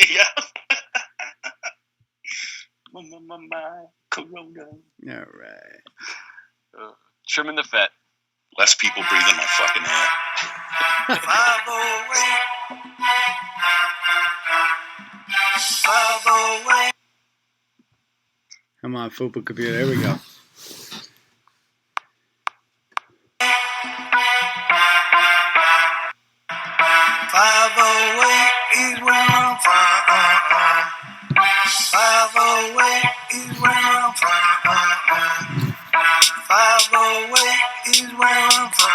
Yeah. My corona. All right. Trimming the fat. Less people breathing my fucking air. 508. Come on, Fupa computer. There we go. 508 is where I'm from. 508 is where I'm from. 508 is where I'm from.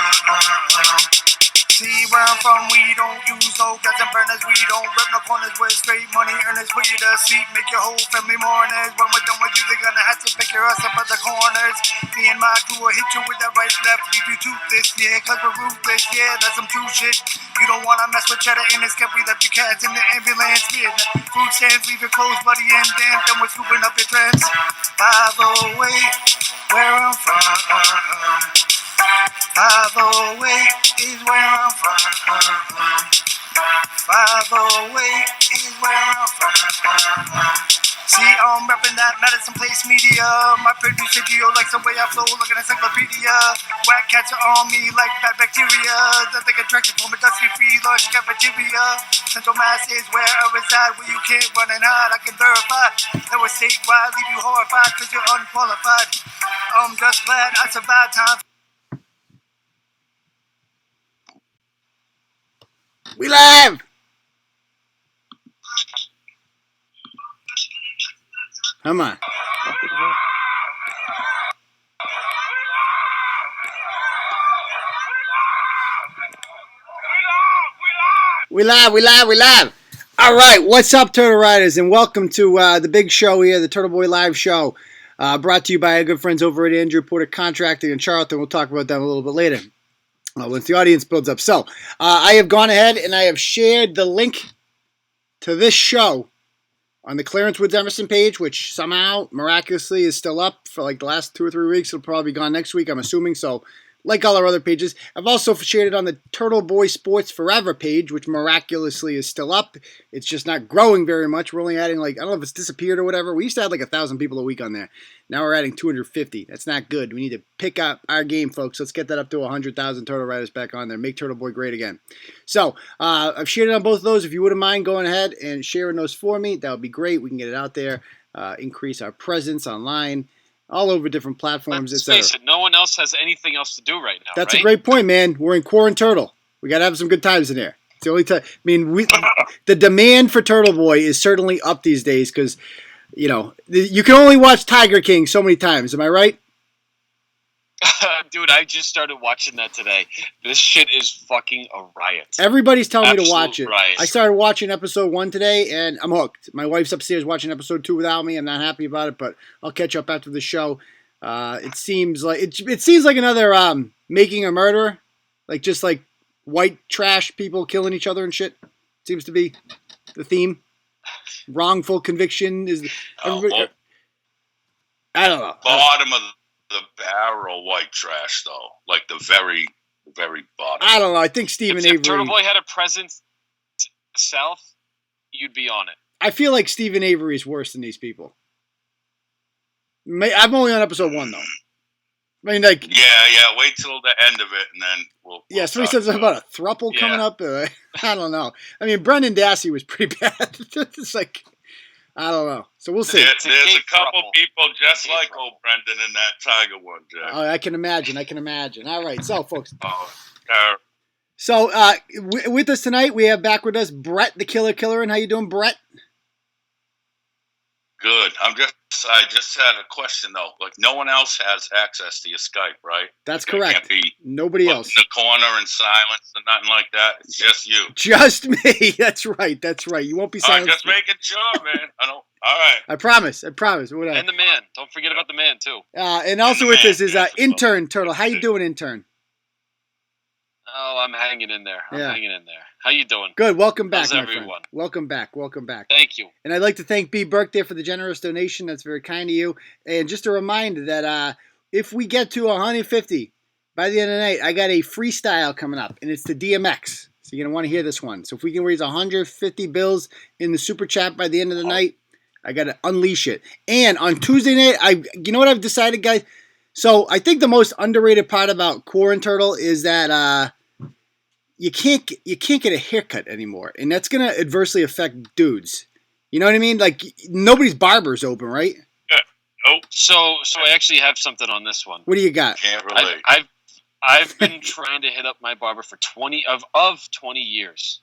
See where I'm from, we don't use no guts and burners. We don't rip no corners. We're straight money earners. Put you to sleep, make your whole family mourners. When we're done with you, they're gonna have to pick your ass up at the corners. Me and my crew will hit you with that right left. Leave you toothless, yeah, cause we're ruthless, yeah, that's some true shit. You don't wanna mess with cheddar in this cup. We left you cats in the ambulance. Yeah, food stands, leave your clothes bloody and damp. Then we're scooping up your trends. 508, where I'm from. 508 is where I'm from. 508 is where I'm from. See, I'm repping that Madison Place media. My producer Gio likes the way I flow like an encyclopedia. Whack cats are on me like bad bacteria. That they get attracted from a dusty-free large cafeteria. Central Mass is where I reside, where you can't run and hide. I can verify that we're statewide, leave you horrified because you're unqualified. I'm just glad I survived time. We live! Come on. We live. All right, what's up, Turtle Riders, and welcome to the big show here, the Turtle Boy Live Show, brought to you by our good friends over at Andrew Porter Contracting in Charlton. We'll talk about them a little bit later. Once the audience builds up. So, I have gone ahead and I have shared the link to this show on the Clarence Woods Emerson page, which somehow, miraculously, is still up for like the last 2 or 3 weeks. It'll probably be gone next week, I'm assuming. So, like all our other pages, I've also shared it on the Turtle Boy Sports Forever page, which miraculously is still up. It's just not growing very much. We're only adding like, I don't know if it's disappeared or whatever. We used to have like 1,000 people a week on there. Now we're adding 250. That's not good. We need to pick up our game, folks. Let's get that up to 100,000 Turtle Riders back on there. Make Turtle Boy great again. So, I've shared it on both of those. If you wouldn't mind going ahead and sharing those for me, that would be great. We can get it out there, increase our presence online, all over different platforms. Let's face it, no one else has anything else to do right now. That's right? a great point, man. We're in Quarren Turtle. We got to have some good times in there. It's the only time. I mean, the demand for Turtle Boy is certainly up these days because, you know, you can only watch Tiger King so many times. Am I right? Dude, I just started watching that today. This shit is fucking a riot. Everybody's telling me to Absolute watch it. riot. I started watching episode 1 today, and I'm hooked. My wife's upstairs watching episode 2 without me. I'm not happy about it, but I'll catch up after the show. It seems like another Making a Murderer, like just like white trash people killing each other and shit. Seems to be the theme. Wrongful conviction is. I don't know. Bottom of the barrel white trash, though. Like the very, very bottom. I don't know. I think Stephen Avery. If Turtle Boy had a presence south, you'd be on it. I feel like Stephen Avery is worse than these people. I'm only on episode 1, though. I mean, like... Yeah, wait till the end of it, and then we'll yeah, somebody says about a thruple coming up. I don't know. I mean, Brendan Dassey was pretty bad. It's like... I don't know. So we'll see. There's a couple people just like old Brendan in that Tiger one, Jack. Oh, I can imagine. All right. So, folks. Oh, So, with us tonight, we have back with us Bret, the Killer. And how you doing, Bret? good. I just had a question though. Like, no one else has access to your Skype, right? That's correct. Can't be nobody else in the corner in silence or nothing like that. It's just you. Just me. That's right. You won't be silenced. Just making sure, man. I don't. All right. I promise. And the man. Don't forget about the man too. And also with us is Intern Turtle. How you doing, Intern? Oh, I'm hanging in there. How you doing? Good. Welcome back, How's my everyone? friend. Welcome back. Thank you. And I'd like to thank B. Burke there for the generous donation. That's very kind of you. And just a reminder that if we get to 150 by the end of the night, I got a freestyle coming up, and it's the DMX. So you're going to want to hear this one. So if we can raise 150 bills in the super chat by the end of the night, I got to unleash it. And on Tuesday night, you know what I've decided, guys? So I think the most underrated part about Quarren Turtle is that you can't get a haircut anymore, and that's going to adversely affect dudes. You know what I mean? Like, nobody's barber's open, right? Nope. So I actually have something on this one. What do you got? Can't relate. I've been trying to hit up my barber for 20 years.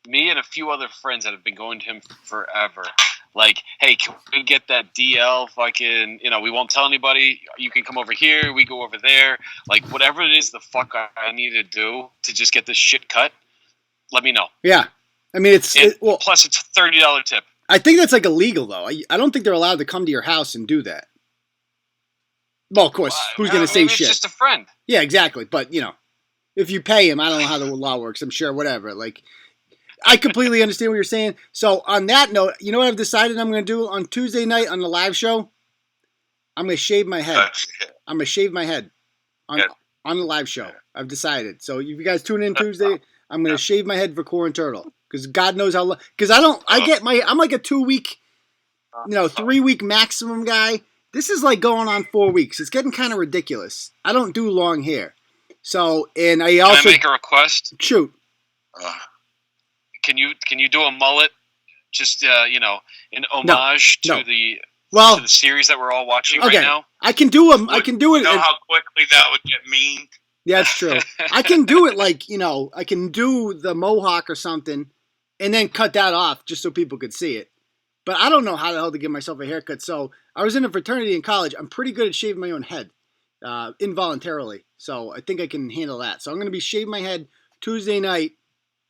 Me and a few other friends that have been going to him forever. Like, hey, can we get that DL fucking, we won't tell anybody. You can come over here. We go over there. Like, whatever it is the fuck I need to do to just get this shit cut, let me know. Yeah. I mean, plus it's a $30 tip. I think that's like illegal, though. I don't think they're allowed to come to your house and do that. Well, of course, who's going to say shit? It's just a friend. Yeah, exactly. But, if you pay him, I don't know how the law works. I'm sure, whatever. Like, I completely understand what you're saying. So, on that note, you know what I've decided I'm going to do on Tuesday night on the live show? I'm going to shave my head. I'm going to shave my head on the live show. I've decided. So, if you guys tune in Tuesday, I'm going to shave my head for Quarren Turtle. Because God knows how long. Because I'm like a 2-week, 3-week maximum guy. This is like going on 4 weeks. It's getting kind of ridiculous. I don't do long hair. So, and I also. Can I make a request? Shoot. Can you do a mullet? Just, in homage to the series that we're all watching right now? I can do it. You know how quickly that would get mean? Yeah, that's true. I can do it like, I can do the mohawk or something and then cut that off just so people could see it. But I don't know how the hell to give myself a haircut. So I was in a fraternity in college. I'm pretty good at shaving my own head involuntarily. So I think I can handle that. So I'm going to be shaving my head Tuesday night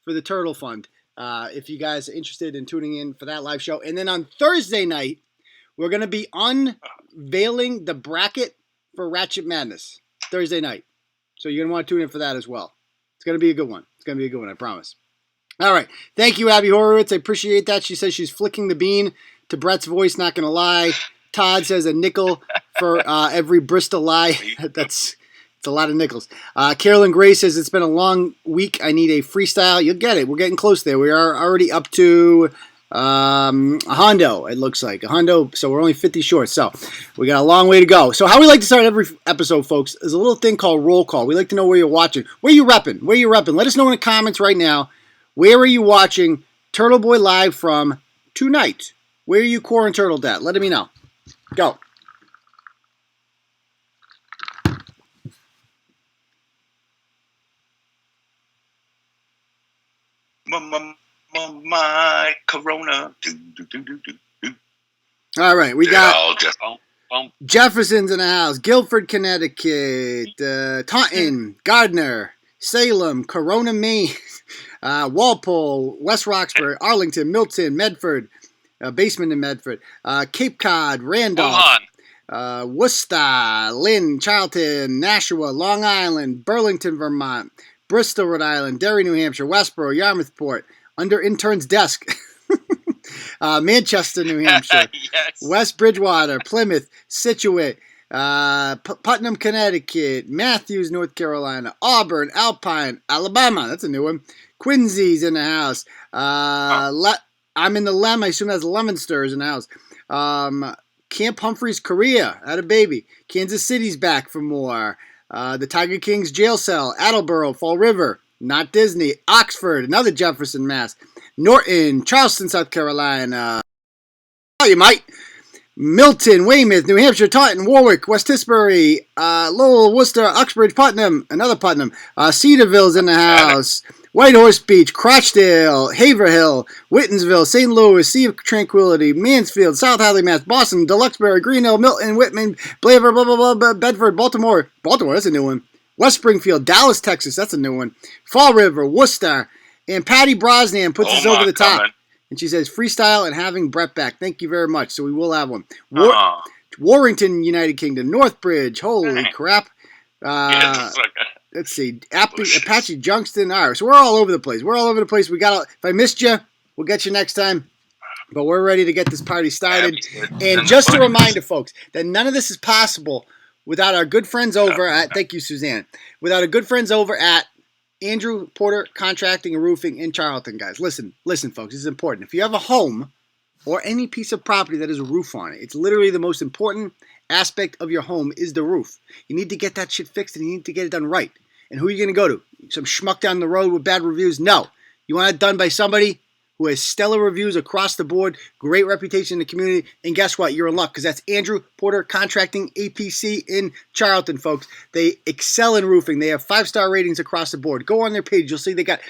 for the Turtle Fund. If you guys are interested in tuning in for that live show. And then on Thursday night, we're going to be unveiling the bracket for Ratchet Madness. Thursday night. So you're going to want to tune in for that as well. It's going to be a good one. I promise. All right. Thank you, Abby Horowitz. I appreciate that. She says she's flicking the bean to Bret's voice, not going to lie. Todd says a nickel for every Bristol lie. It's a lot of nickels. Carolyn Gray says it's been a long week. I need a freestyle. You'll get it. We're getting close there. We are already up to a Hondo, it looks like. A Hondo, so we're only 50 short. So we got a long way to go. So how we like to start every episode, folks, is a little thing called roll call. We like to know where you're watching. Where you repping? Let us know in the comments right now. Where are you watching Turtle Boy Live from tonight? Where are you Quarren Turtled at? Let me know. Go. My Corona. All right, we got Jefferson's in the house. Guilford, Connecticut. Taunton, Gardner, Salem, Corona, Maine. Walpole, West Roxbury, Arlington, Milton, Medford, Basement in Medford, Cape Cod, Randolph, Worcester, Lynn, Charlton, Nashua, Long Island, Burlington, Vermont, Bristol, Rhode Island, Derry, New Hampshire, Westboro, Yarmouthport, under intern's desk, Manchester, New Hampshire, yes. West Bridgewater, Plymouth, Scituate, Putnam, Connecticut, Matthews, North Carolina, Auburn, Alpine, Alabama, that's a new one, Quincy's in the house, I'm in the Lem, I assume that's Lemonster's in the house, Camp Humphreys, Korea, had a baby, Kansas City's back for more, the Tiger King's jail cell, Attleboro, Fall River, not Disney, Oxford, another Jefferson, Mass, Norton, Charleston, South Carolina, oh, you might, Milton, Weymouth, New Hampshire, Taunton, Warwick, West Tisbury, Lowell, Worcester, Uxbridge, Putnam, another Putnam, Cedarville's in the house, Whitehorse Beach, Crotchdale, Haverhill, Whitensville, St. Louis, Sea of Tranquility, Mansfield, South Hadley, Mass, Boston, Deluxebury, Green Hill, Milton, Whitman, Blaver, blah, blah, blah, Bedford, Baltimore, that's a new one, West Springfield, Dallas, Texas, that's a new one, Fall River, Worcester, and Patty Brosnan puts us over the top. Coming. And she says, freestyle and having Bret back. Thank you very much. So we will have one. Warrington, United Kingdom. Northbridge. Holy crap. Let's see. Apache Junction. All right. So we're all over the place. We got. If I missed you, we'll get you next time. But we're ready to get this party started. And just a reminder, folks, that none of this is possible without our good friends over at, thank you, Suzanne, without our good friends over at Andrew Porter Contracting and Roofing in Charlton, guys. Listen, folks. This is important. If you have a home or any piece of property that has a roof on it, it's literally the most important aspect of your home is the roof. You need to get that shit fixed, and you need to get it done right. And who are you going to go to? Some schmuck down the road with bad reviews? No. You want it done by somebody who has stellar reviews across the board, great reputation in the community, and guess what? You're in luck, because that's Andrew Porter Contracting, APC in Charlton, folks. They excel in roofing. They have 5-star ratings across the board. Go on their page. You'll see they got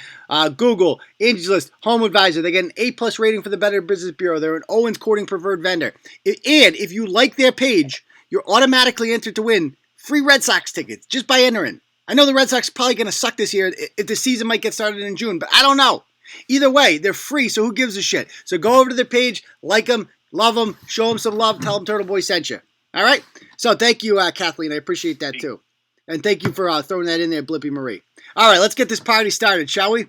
Google, Angie's List, Home Advisor. They get an A+ rating for the Better Business Bureau. They're an Owens Corning preferred vendor. And if you like their page, you're automatically entered to win free Red Sox tickets just by entering. I know the Red Sox are probably going to suck this year. If the season might get started in June, but I don't know. Either way, they're free, so who gives a shit? So go over to their page, like them, love them, show them some love, tell them Turtle Boy sent you. All right? So thank you, Kathleen. I appreciate that, too. And thank you for throwing that in there, Blippy Marie. All right, let's get this party started, shall we?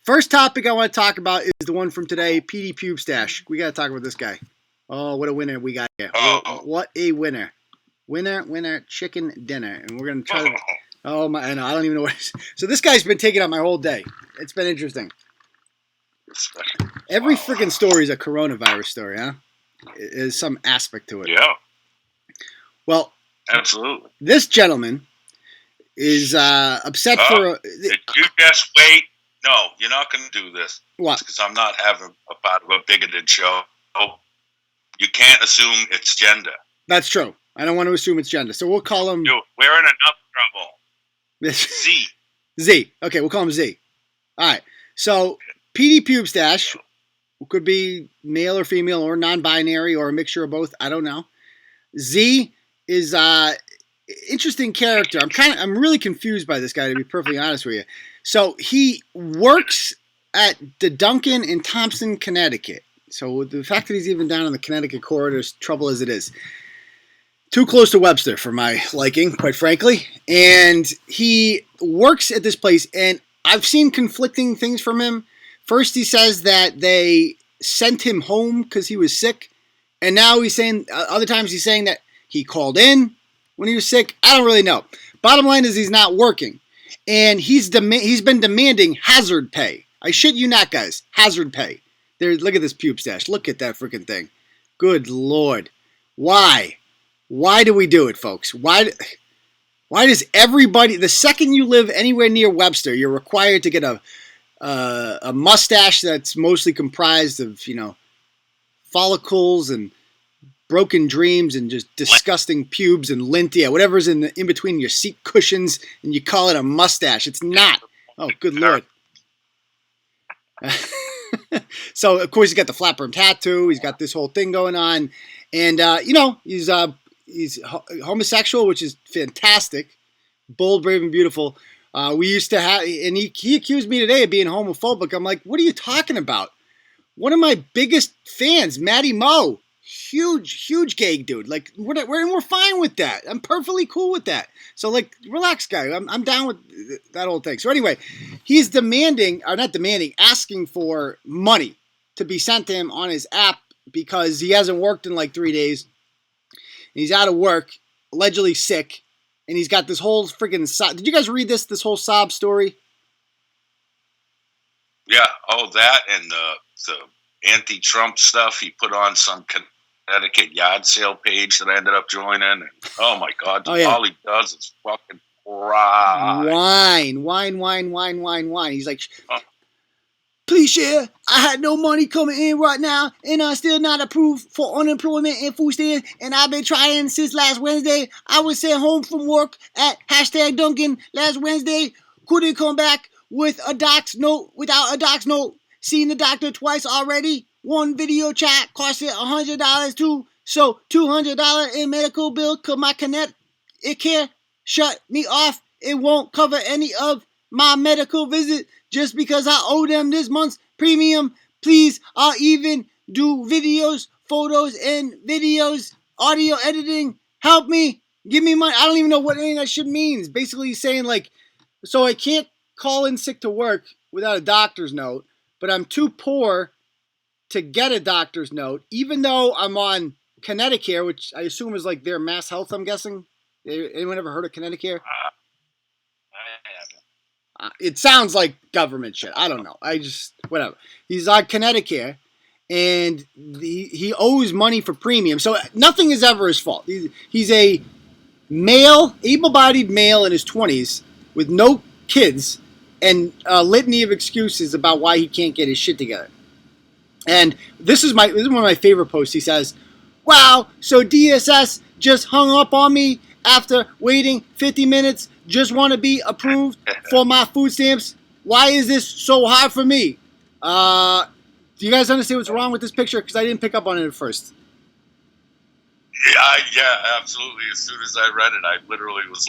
First topic I want to talk about is the one from today, Petey Pubestache. We got to talk about this guy. Oh, what a winner we got here. Oh. What a winner. Winner, chicken dinner. And we're going to try to... Oh, my, I know. I don't even know what it is. So this guy's been taking up my whole day. It's been interesting. Every freaking story is a coronavirus story, huh? There's some aspect to it. Yeah. Well, absolutely. This gentleman is upset for... Did you just wait? No, you're not going to do this. What? Because I'm not having a part of a bigoted show. Oh, you can't assume it's gender. That's true. I don't want to assume it's gender. So we'll call him... We're in enough trouble. Z. Z. Okay, we'll call him Z. All right. So, Petey Pubestache could be male or female or non-binary or a mixture of both. I don't know. Z is interesting character. I'm really confused by this guy, to be perfectly honest with you. So, he works at the Dunkin' in Thompson, Connecticut. So, the fact that he's even down in the Connecticut corridor is trouble as it is. Too close to Webster for my liking, quite frankly. And he works at this place, and I've seen conflicting things from him. First, he says that they sent him home because he was sick. And now he's saying, other times he's saying that he called in when he was sick. I don't really know. Bottom line is he's not working. And he's been demanding hazard pay. I shit you not, guys. Hazard pay. Look at this Pubestache. Look at that freaking thing. Good Lord. Why? Why do we do it, folks? Why does everybody, the second you live anywhere near Webster, you're required to get a mustache that's mostly comprised of, follicles and broken dreams and just disgusting pubes and lint, whatever's in between your seat cushions, and you call it a mustache. It's not. Oh, good Lord. So, of course, he's got the flat brim tattoo. He's got this whole thing going on. And, he's homosexual, which is fantastic. Bold, brave, and beautiful. We used to have, and he accused me today of being homophobic. I'm like, what are you talking about? One of my biggest fans, Matty Moe, huge gay dude. Like, we're fine with that. I'm perfectly cool with that. So, like, relax, guy. I'm down with that whole thing. So anyway, he's asking for money to be sent to him on his app because he hasn't worked in like 3 days. He's out of work, allegedly sick, and he's got this whole freaking sob. Did you guys read this whole sob story? Yeah. Oh, that and the anti-Trump stuff. He put on some Connecticut yard sale page that I ended up joining. And, oh, my God. Oh, yeah. All he does is fucking cry. Whine. He's like, please share. I had no money coming in right now, and I'm still not approved for unemployment and food stamps, and I've been trying since last Wednesday. I was sent home from work at #Duncan last Wednesday. Couldn't come back without a doc's note. Seen the doctor twice already. One video chat costed $100 too. So $200 in medical bill cause my Connecticut care shut me off. It won't cover any of my medical visit just because I owe them this month's premium. Please, I'll even do videos, photos, and videos, audio editing. Help me. Give me money. I don't even know what any of that shit means. Basically, he's saying, like, so I can't call in sick to work without a doctor's note, but I'm too poor to get a doctor's note, even though I'm on Connecticut, which I assume is like their mass health, I'm guessing. Anyone ever heard of Connecticut? I haven't. It sounds like government shit. I don't know. Whatever. He's on Connecticut, and he owes money for premium. So nothing is ever his fault. He's a male, able-bodied male in his 20s with no kids and a litany of excuses about why he can't get his shit together. And this is one of my favorite posts. He says, "Wow, so DSS just hung up on me after waiting 50 minutes. Just want to be approved for my food stamps. Why is this so hard for me?" Do you guys understand what's wrong with this picture? Because I didn't pick up on it at first. Yeah, absolutely. As soon as I read it, I literally was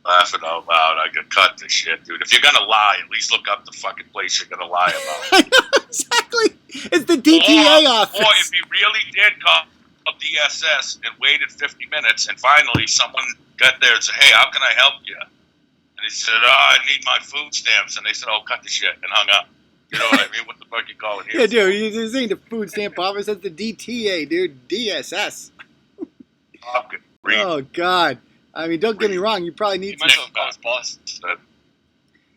laughing out loud. I could cut this shit, dude. If you're gonna lie, at least look up the fucking place you're gonna lie about. I know, exactly. It's the DTA office. Or if he really did call DSS and waited 50 minutes, and finally someone got there and said, "Hey, how can I help you?" And he said, "Oh, I need my food stamps." And they said, "Oh, cut the shit," and hung up. You know what I mean? What the fuck you calling here? Yeah, dude, this ain't the food stamp office. That's the DTA, dude. DSS. Oh, God. I mean, don't get me wrong. You probably need might as well call his boss.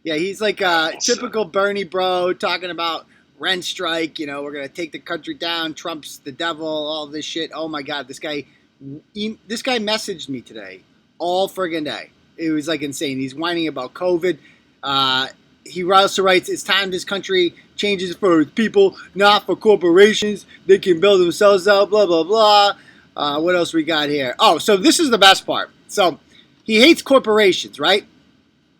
Yeah, he's like a typical Bernie bro talking about rent strike. You know, we're going to take the country down. Trump's the devil, all this shit. Oh, my God. This guy messaged me today all friggin' day. It was like insane. He's whining about COVID. He also writes, "It's time this country changes for its people, not for corporations. They can build themselves out, blah, blah, blah." What else we got here? Oh, so this is the best part. So he hates corporations, right?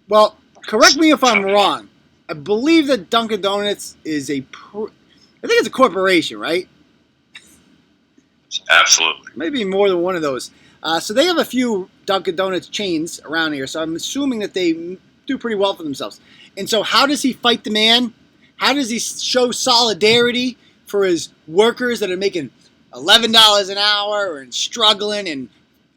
Well, correct me if I'm wrong. I believe that Dunkin' Donuts is I think it's a corporation, right? Absolutely. Maybe more than one of those. So they have a few Dunkin' Donuts chains around here, so I'm assuming that they do pretty well for themselves. And so how does he fight the man? How does he show solidarity for his workers that are making $11 an hour and struggling and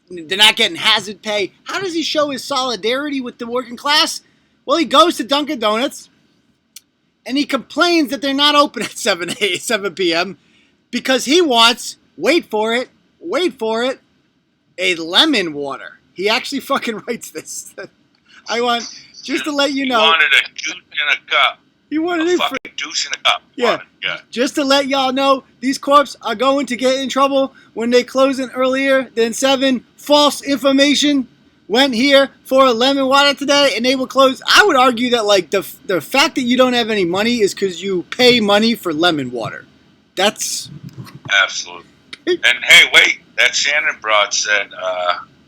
they're not getting hazard pay? How does he show his solidarity with the working class? Well, he goes to Dunkin' Donuts and he complains that they're not open at 7 p.m. because he wants, wait for it, a lemon water. He actually fucking writes this. I want, just to let you know. He wanted a douche in a cup. He wanted a fucking douche in a cup. Yeah. Just to let y'all know, these corps are going to get in trouble when they close in earlier than 7. False information went here for a lemon water today, and they will close. I would argue that like the fact that you don't have any money is because you pay money for lemon water. That's absolutely. And hey, wait, that Shannon broad said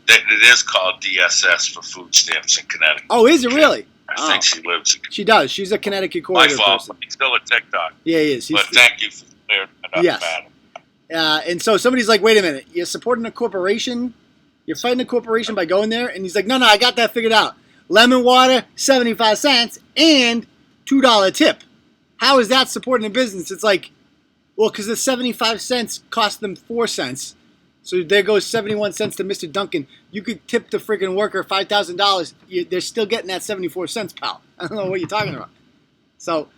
that it is called DSS for food stamps in Connecticut. Oh, is it really? I think she lives in Connecticut. She does. She's a Connecticut corridor person. My fault, person. He's still a TikTok. Yeah, he is. But thank you for clearing it up. Yes. And so somebody's like, wait a minute, you're supporting a corporation? You're fighting a corporation by going there? And he's like, no, I got that figured out. Lemon water, 75 cents, and $2 tip. How is that supporting a business? It's like, well, because the 75 cents cost them 4 cents. So there goes 71 cents to Mr. Duncan. You could tip the freaking worker $5,000. They're still getting that 74 cents, pal. I don't know what you're talking about. So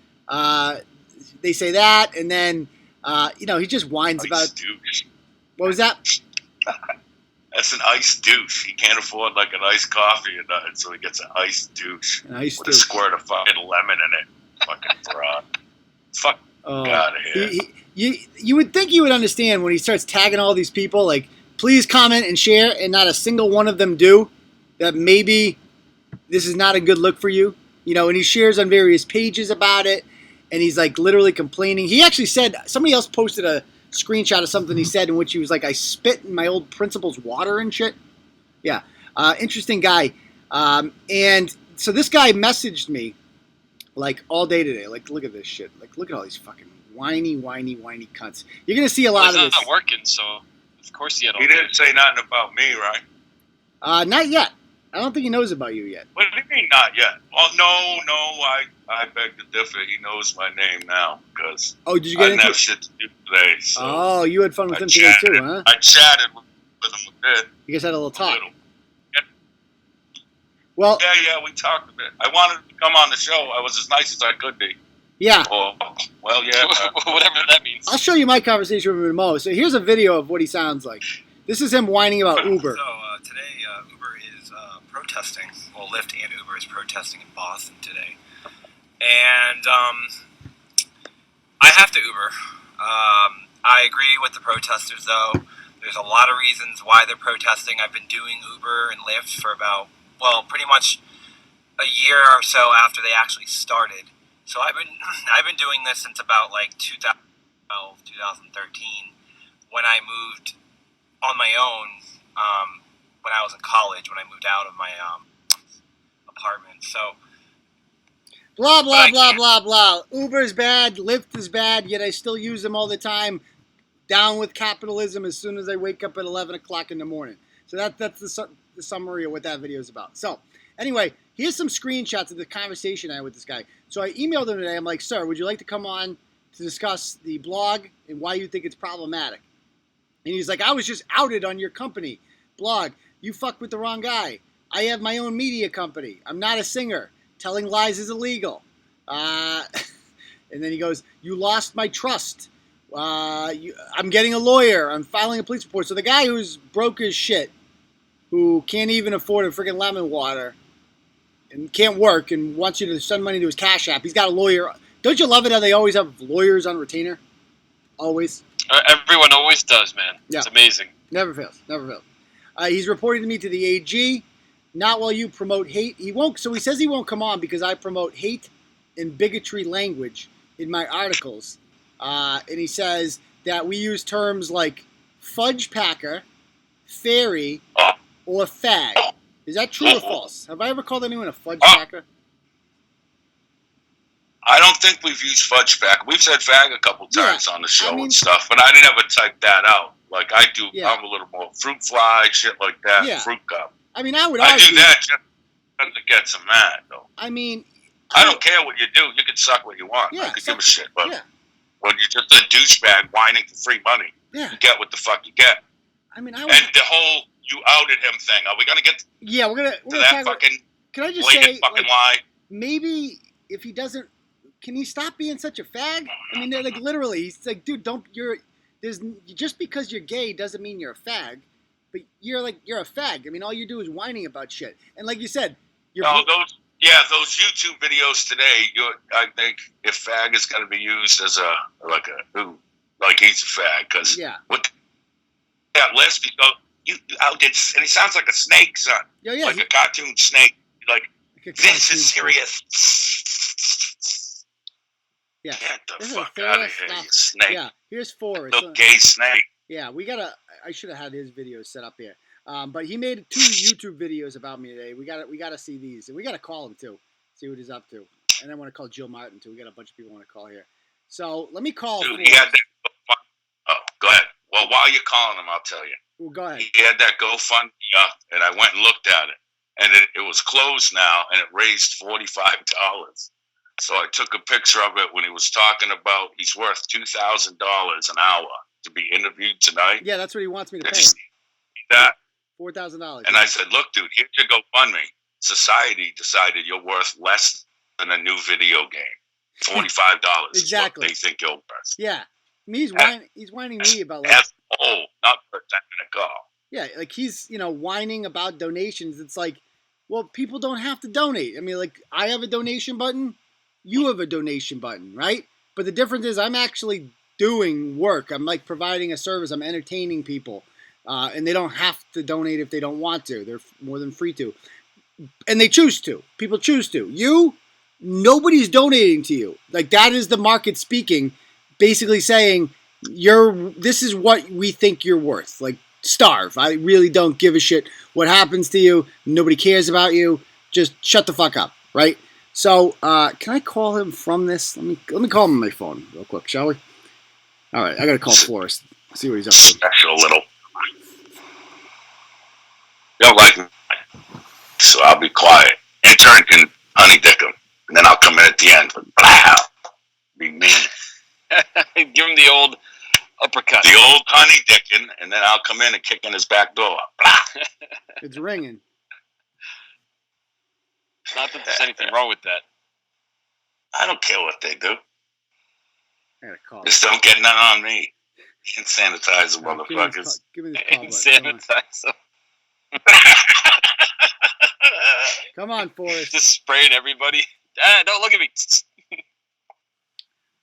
they say that, and then, he just whines about... Douche. What was that? That's an iced douche. He can't afford like an iced coffee, and so he gets an iced douche with a squirt of fucking lemon in it. Fucking fraud. Fuck out of here. You would think you would understand when he starts tagging all these people, like, please comment and share, and not a single one of them do, that maybe this is not a good look for you. And he shares on various pages about it, and he's, like, literally complaining. He actually said, somebody else posted a screenshot of something he said in which he was like, I spit in my old principal's water and shit. Yeah. Interesting guy. And so this guy messaged me, like, all day today. Like, look at this shit. Like, look at all these fucking whiny cunts. You're going to see a lot of this. He's not working, so of course he had all He didn't say nothing about me, right? Not yet. I don't think he knows about you yet. What do you mean not yet? Well, no, I beg to differ. He knows my name now because I didn't have shit to do today. So oh, you had fun with him today too, huh? I chatted with him a bit. You guys had a little talk. Yeah. Well, yeah, we talked a bit. I wanted to come on the show. I was as nice as I could be. Yeah. Oh, well, yeah. Whatever that means. I'll show you my conversation with him in a moment. So here's a video of what he sounds like. This is him whining about Uber. So today Uber is protesting. Well, Lyft and Uber is protesting in Boston today And I have to Uber. I agree with the protesters, though. There's a lot of reasons why they're protesting. I've been doing Uber and Lyft for about, pretty much a year or so after they actually started. So I've been doing this since about like 2012, 2013, when I moved on my own. When I was in college, when I moved out of my apartment. So blah blah blah blah blah. Uber's bad, Lyft is bad, yet I still use them all the time. Down with capitalism as soon as I wake up at 11 o'clock in the morning. So that's the summary of what that video is about. So anyway, here's some screenshots of the conversation I had with this guy. So I emailed him today. I'm like, sir, would you like to come on to discuss the blog and why you think it's problematic? And he's like, I was just outed on your company blog. You fucked with the wrong guy. I have my own media company. I'm not a singer. Telling lies is illegal. And then he goes, you lost my trust. I'm getting a lawyer. I'm filing a police report. So the guy who's broke as shit, who can't even afford a freaking lemon water and can't work and wants you to send money to his Cash App, he's got a lawyer. Don't you love it how they always have lawyers on retainer? Always. Everyone always does, man. Yeah. It's amazing. Never fails. Never fails. He's reporting to me to the AG. Not while you promote hate. He won't. So he says he won't come on because I promote hate and bigotry language in my articles. And he says that we use terms like fudge packer, fairy, or fag. Is that true or false? Have I ever called anyone a fudge packer? I don't think we've used fudge packer. We've said fag a couple times on the show and stuff, but I didn't ever type that out. Like I do, I'm a little more fruit fly, shit like that, fruit cup. I mean, I would argue. I do that just to get some mad, though. I mean, I don't care what you do. You can suck what you want. I could give a shit. But when you're just a douchebag whining for free money, you get what the fuck you get. I mean, and the whole you outed him thing. Are we gonna get? Yeah, we're gonna that fucking. Can I just say, fucking lie? Maybe if he doesn't, can he stop being such a fag? I mean, like literally, he's like, dude, just because you're gay doesn't mean you're a fag. But you're a fag. I mean, all you do is whining about shit. And like you said, those YouTube videos today. I think if fag is going to be used as like he's a fag because with that list, you outdid, and he sounds like a snake, son. Like a cartoon snake. Like this is serious. Yeah, get the fuck out of here, you snake. Yeah, here's Forrest. Little gay snake. Yeah, I should have had his videos set up here. But he made 2 YouTube videos about me today. We gotta see these, and we gotta call him too, see what he's up to. And I want to call Jill Martin too. We got a bunch of people want to call here. So let me call. Dude, he had that. Oh, go ahead. Well, while you're calling him, I'll tell you. Well, go ahead. He had that GoFundMe up, and I went and looked at it, and it was closed now, and it raised $45. So I took a picture of it when he was talking about he's worth $2,000 an hour to be interviewed tonight. Yeah, that's what he wants me to pay. That $4,000. And I said, look, dude, here's your GoFundMe. Society decided you're worth less than a new video game. $45 exactly. Is what they think you're worth. Yeah. I mean, he's whining me about like not for a call. Yeah, like he's, whining about donations. It's like, well, people don't have to donate. I mean, like I have a donation button, you have a donation button, right? But the difference is I'm actually doing work. I'm like providing a service. I'm entertaining people. And they don't have to if they don't want to. They're more than free to. And they choose to. People choose to. Nobody's donating to you. Like that is the market speaking, basically saying this is what we think you're worth. Like starve. I really don't give a shit what happens to you. Nobody cares about you. Just shut the fuck up, right? So, can I call him from this? Let me call him on my phone real quick, shall we? All right, I gotta call Forrest. See what he's up to. Special little. You don't like me, so I'll be quiet. Intern can honey dick him, and then I'll come in at the end. Blah, be mean. Give him the old uppercut. The old honey dicking, and then I'll come in and kick in his back door. Blah. It's ringing. Not that there's anything wrong with that. I don't care what they do. I gotta call. Just don't get none on me. Hand sanitizer, motherfuckers. Give me the call. Hand sanitizer. Come on, Forrest. Just spraying everybody. Don't look at me.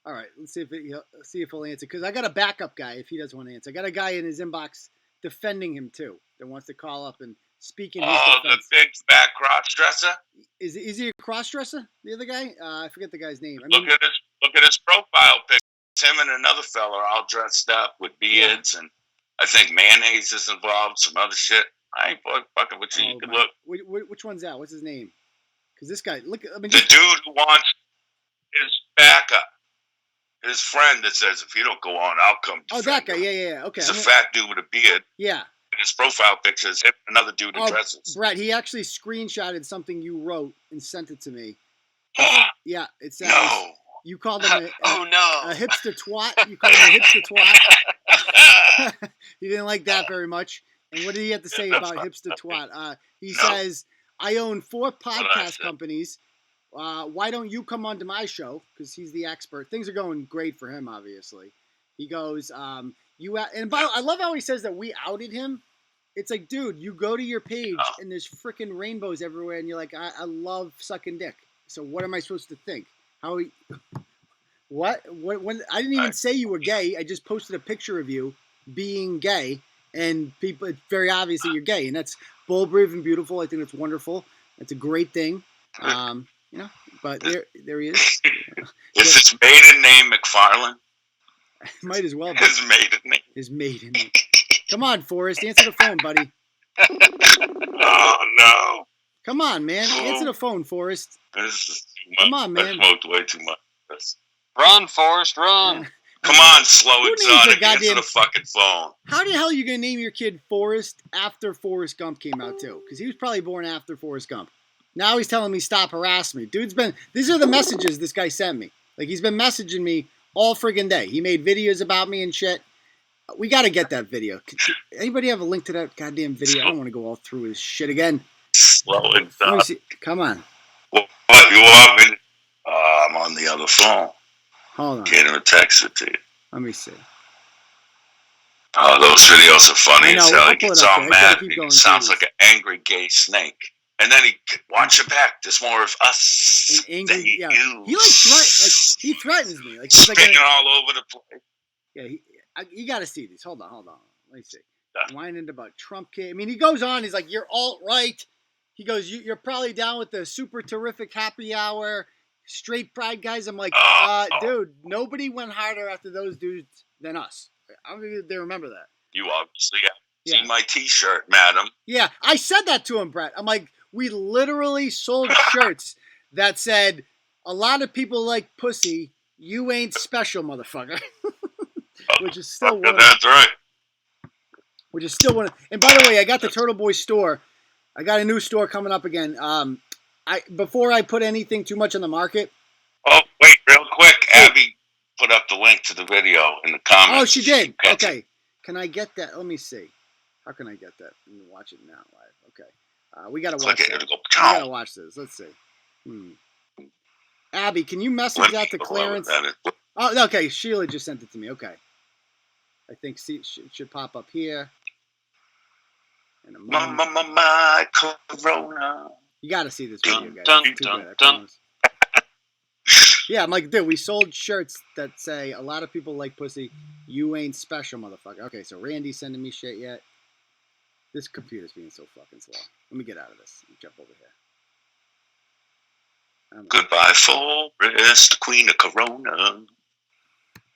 All right, let's see if he'll answer. Because I got a backup guy if he doesn't want to answer. I got a guy in his inbox defending him too that wants to call up and speak in his defense. The big fat cross dresser. Is he a cross dresser? The other guy? I forget the guy's name. Look at his profile pic. It's him and another fella all dressed up with beards, and I think mayonnaise is involved. Some other shit. I ain't fucking with you. You can look. Which one's that? What's his name? Because this guy, look. I mean, the dude who wants his backup. His friend that says, if you don't go on, I'll come. Oh, that guy. Yeah. Okay. He's a fat dude with a beard. Yeah. And his profile picture is him and another dude in dresses. Bret, he actually screenshotted something you wrote and sent it to me. Yeah, it says you called him a hipster twat. You called him a hipster twat. He didn't like that very much. And what did he have to say about hipster twat? He says, I own 4 podcast companies. Why don't you come onto my show? Because he's the expert. Things are going great for him, obviously. He goes, I love how he says that we outed him. It's like, dude, you go to your page and there's freaking rainbows everywhere, and you're like, I love sucking dick. So what am I supposed to think? What? When I didn't even say you were gay. I just posted a picture of you being gay, and people, it's very obvious that you're gay, and that's bold, brave, and beautiful. I think it's wonderful. It's a great thing. But there he is. Is his maiden name McFarlane? Might as well be. His maiden name. Come on, Forrest. Answer the phone, buddy. Oh, no. Come on, man. Answer the phone, Forrest. This is too much. Come on, man. I smoked way too much. Run, Forrest, run. Come on, slow exotic. Answer the fucking phone. How the hell are you going to name your kid Forrest after Forrest Gump came out, too? Because he was probably born after Forrest Gump. Now he's telling me stop harassing me. These are the messages this guy sent me. Like, he's been messaging me all friggin' day. He made videos about me and shit. We got to get that video. Anybody have a link to that goddamn video? I don't want to go all through his shit again. Slow exotic. Come on. What you want me? I'm on the other phone. Hold on. Can't even text it to you. Let me see. Oh, those videos are funny as hell. He gets all mad. He sounds like an angry gay snake. And then he watch it back. There's more of us than you. He he threatens me. Like he's spinning all over the place. Yeah, you got to see these. Hold on. Let me see. Whining about Trump kid. I mean, he goes on. He's like, "You're alt-right." He goes, "You're probably down with the super terrific happy hour, straight pride guys." I'm like, dude, nobody went harder after those dudes than us. I don't think they remember that. You obviously have seen my T-shirt, madam. Yeah, I said that to him, Bret. I'm like, we literally sold shirts that said, "A lot of people like pussy. You ain't special, motherfucker." Which is still one. That's right. Which is still one. And by the way, I got the Turtle Boy store. I got a new store coming up again. Before I put anything too much on the market. Oh, wait, real quick. Abby put up the link to the video in the comments. Oh, she did. Okay. Can I get that? Let me see. How can I get that? I'm gonna watch it now live. Okay. We gotta watch this. We gotta watch this. Let's see. Abby, can you message that to Clarence? Oh, okay. Sheila just sent it to me. Okay. I think it should pop up here. In a moment. My corona. You got to see this video, guys. Yeah, I'm like, dude, we sold shirts that say, "A lot of people like pussy. You ain't special, motherfucker." Okay, so Randy's sending me shit yet. This computer's being so fucking slow. Let me get out of this and jump over here. Goodbye, Forrest, Queen of Corona.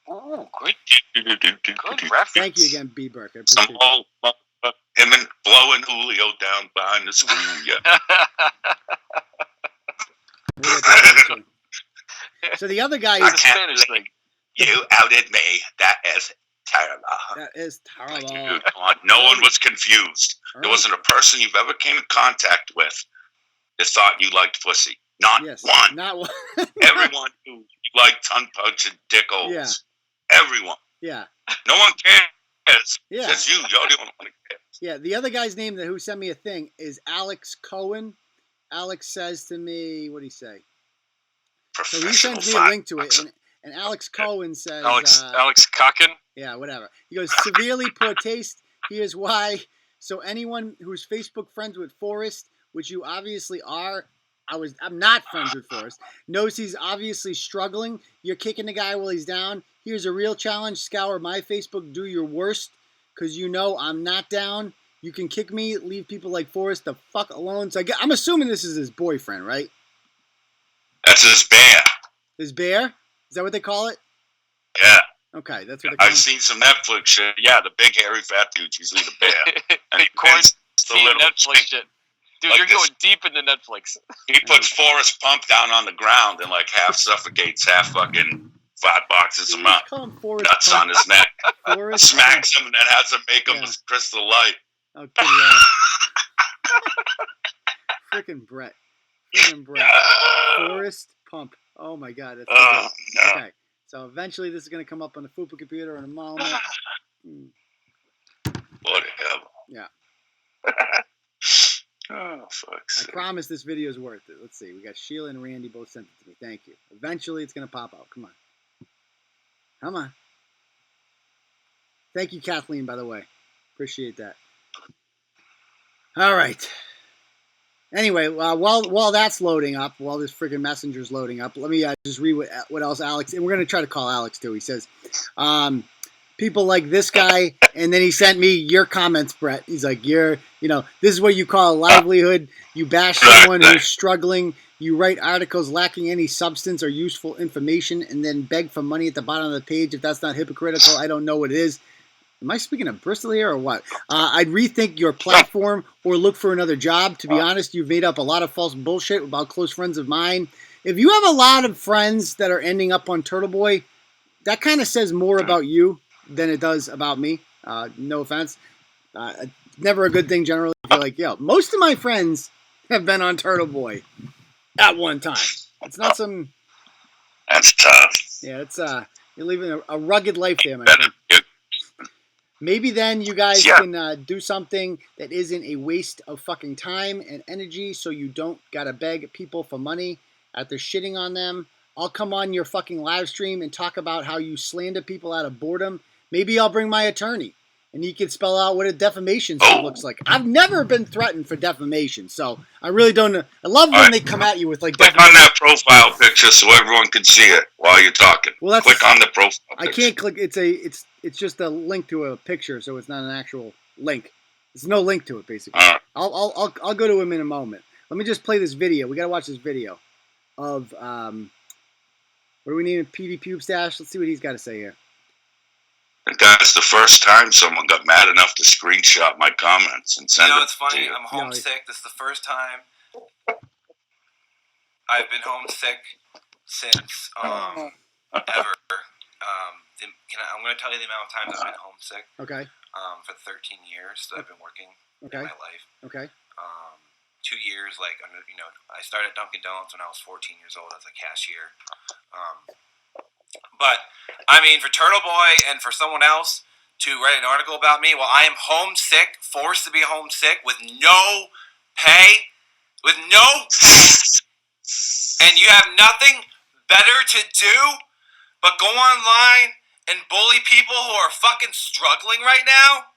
Oh, good reference. Thank you again, B. Burke. I Some appreciate old him and blowing Julio down behind the screen. Yeah. So the other guy is Spanish thing. You outed me. That is terrible. That is terrible. Dude, come on. No one was confused. Right. There wasn't a person you've ever came in contact with that thought you liked pussy. Not one. Not one. Everyone knew you liked tongue punching dick holes. Yeah. Everyone. Yeah. No one cares. Yeah. Just you. You're the only one who cares. Yeah. The other guy's name who sent me a thing is Alex Cohen. Alex says to me, what did he say? So he sends me a link to it, and Alex Cohen says... Alex Cocken? Yeah, whatever. He goes, severely poor taste. Here's why. So anyone who's Facebook friends with Forrest, which you obviously are, I'm not friends with Forrest. Knows he's obviously struggling. You're kicking the guy while he's down. Here's a real challenge. Scour my Facebook. Do your worst, because you know I'm not down. You can kick me. Leave people like Forrest the fuck alone. So I'm assuming this is his boyfriend, right? That's his bear. His bear? Is that what they call it? Yeah. Okay, that's what they call it. I've seen some Netflix shit. Yeah, the big hairy fat dude's usually the bear. And he Corn puts the little Netflix shit. Dude, like you're this. going deep into Netflix. He puts Forrest Pump down on the ground and like half suffocates, half fucking fat boxes him up. Call him Forrest Nuts Pump. on his neck. Forrest Smacks him and then has him make him Yeah. crystal light. Oh, good lord. Frickin' Bret. Forrest Pump. Oh my god. That's Oh, no. Okay. So eventually this is going to come up on the Fupa computer in a moment. Whatever. Yeah. Oh, fuck's I sake. promise this video is worth it. Let's see. We got Sheila and Randy both sent it to me. Thank you. Eventually it's going to pop out. Come on. Come on. Thank you, Kathleen, by the way. Appreciate that. All right. Anyway, while that's loading up, while this friggin' messenger's loading up, let me just read what else Alex, and we're going to try to call Alex too. He says, people like this guy, and then he sent me your comments, Bret. He's like, this is what you call a livelihood. You bash someone who's struggling. You write articles lacking any substance or useful information, and then beg for money at the bottom of the page. If that's not hypocritical, I don't know what it is. Am I speaking of Bristol here or what? I'd rethink your platform or look for another job. To be honest, you've made up a lot of false bullshit about close friends of mine. If you have a lot of friends that are ending up on Turtle Boy, that kind of says more about you than it does about me. No offense. Never a good thing generally. I feel like, most of my friends have been on Turtle Boy at one time. It's not some... That's tough. Yeah, it's you're living a rugged life there, my friend. Maybe then you guys can do something that isn't a waste of fucking time and energy, so you don't gotta beg people for money after shitting on them. I'll come on your fucking live stream and talk about how you slander people out of boredom. Maybe I'll bring my attorney, and he can spell out what a defamation suit looks like. I've never been threatened for defamation, so I really don't know. I love when they come at you with like Click on that profile picture so everyone can see it while you're talking. Well, click on the profile picture. I can't click. It's just a link to a picture, so it's not an actual link. There's no link to it, basically. I'll go to him in a moment. Let me just play this video. We gotta watch this video of what do we need? Petey Pubestache. Let's see what he's got to say here. And that's the first time someone got mad enough to screenshot my comments and send it. It's funny. to you. I'm homesick. This is the first time I've been homesick since ever. I'm going to tell you the amount of times I've been homesick. Okay. For 13 years that I've been working in my life. Okay. 2 years, I started at Dunkin' Donuts when I was 14 years old as a cashier. But, I mean, for Turtle Boy and for someone else to write an article about me, I am homesick, forced to be homesick with no pay, and you have nothing better to do but go online and bully people who are fucking struggling right now?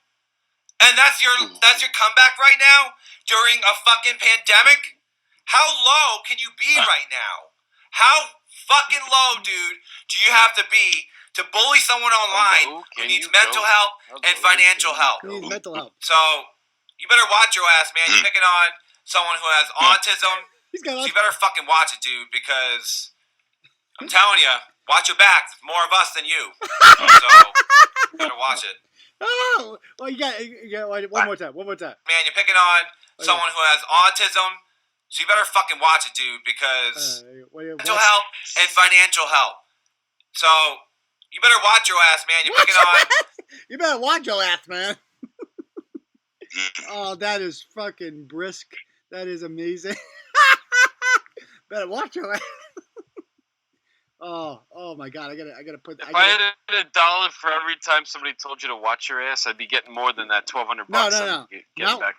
And that's your comeback right now during a fucking pandemic? How low can you be right now? How fucking low, dude, do you have to be to bully someone online who needs mental help and financial help? He needs mental help. So, you better watch your ass, man. You're picking on someone who has autism. He's got So you better fucking watch it, dude, because I'm telling you, watch your back. There's more of us than you. So, you better watch it. Oh, well, you got one more time. Man, you're picking on someone who has autism. So you better fucking watch it, dude, because mental help and financial help. So you better watch your ass, man. You're picking on. You better watch your ass, man. Oh, that is fucking brisk. That is amazing. Better watch your ass. Oh my god! I gotta put. If I had $1 for every time somebody told you to watch your ass, I'd be getting more than that $1,200. No.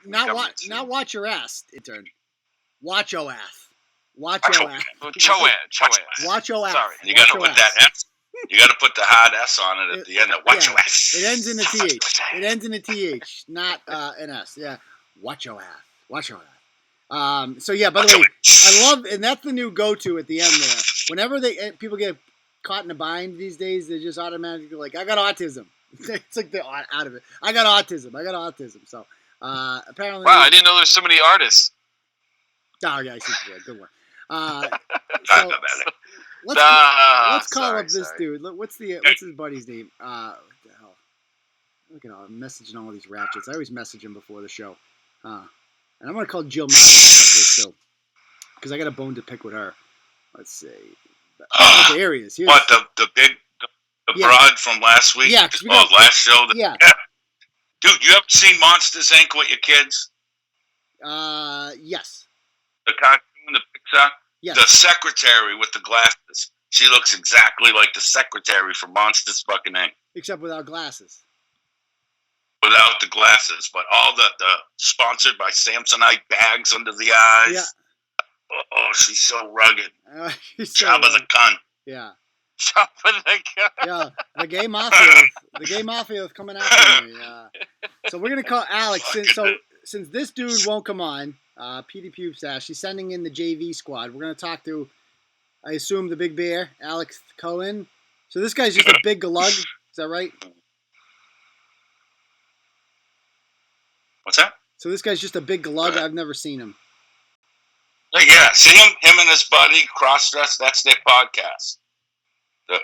Not watch your ass, intern. Watch your ass. Watch your ass. Watch your ass. Sorry, you gotta put that S. You gotta put the hard S on it at the end. Watch your ass. It ends in a TH. It ends in a TH, not an S. Yeah. Watch your ass. So yeah, by the way, I love, and that's the new go-to at the end there. Whenever people get caught in a bind these days, they just automatically like, I got autism. It's like they're out of it. I got autism. So apparently, Wow, I didn't know there's so many artists. Oh yeah, I see. Good one. So let's call up this dude. What's his buddy's name? What the hell? Look at I'm messaging all these ratchets. I always message him before the show. And I'm gonna call Jill Matthews of this show because I got a bone to pick with her. Let's see. Okay, here he is. What the broad from last week? Yeah, last show. Yeah. Dude, you ever seen Monsters Inc. with your kids? Yes. The cartoon, the Pixar? Yes. The secretary with the glasses. She looks exactly like the secretary from Monsters fucking Inc. Except without glasses. Without the glasses, but all the sponsored by Samsonite bags under the eyes. Yeah. Oh, she's so rugged. She's so Job of the cunt. Yeah. Job of the cunt. Yeah. The gay mafia. The gay mafia is coming after me. So we're gonna call Alex. Since this dude won't come on, Petey Pubestache, she's sending in the JV squad. We're gonna talk to, I assume, the big bear, Alex Cohen. So this guy's just a big glug. Is that right? What's that? So this guy's just a big glug. I've never seen him. Yeah, see him and his buddy, Cross-Dress, that's their podcast. The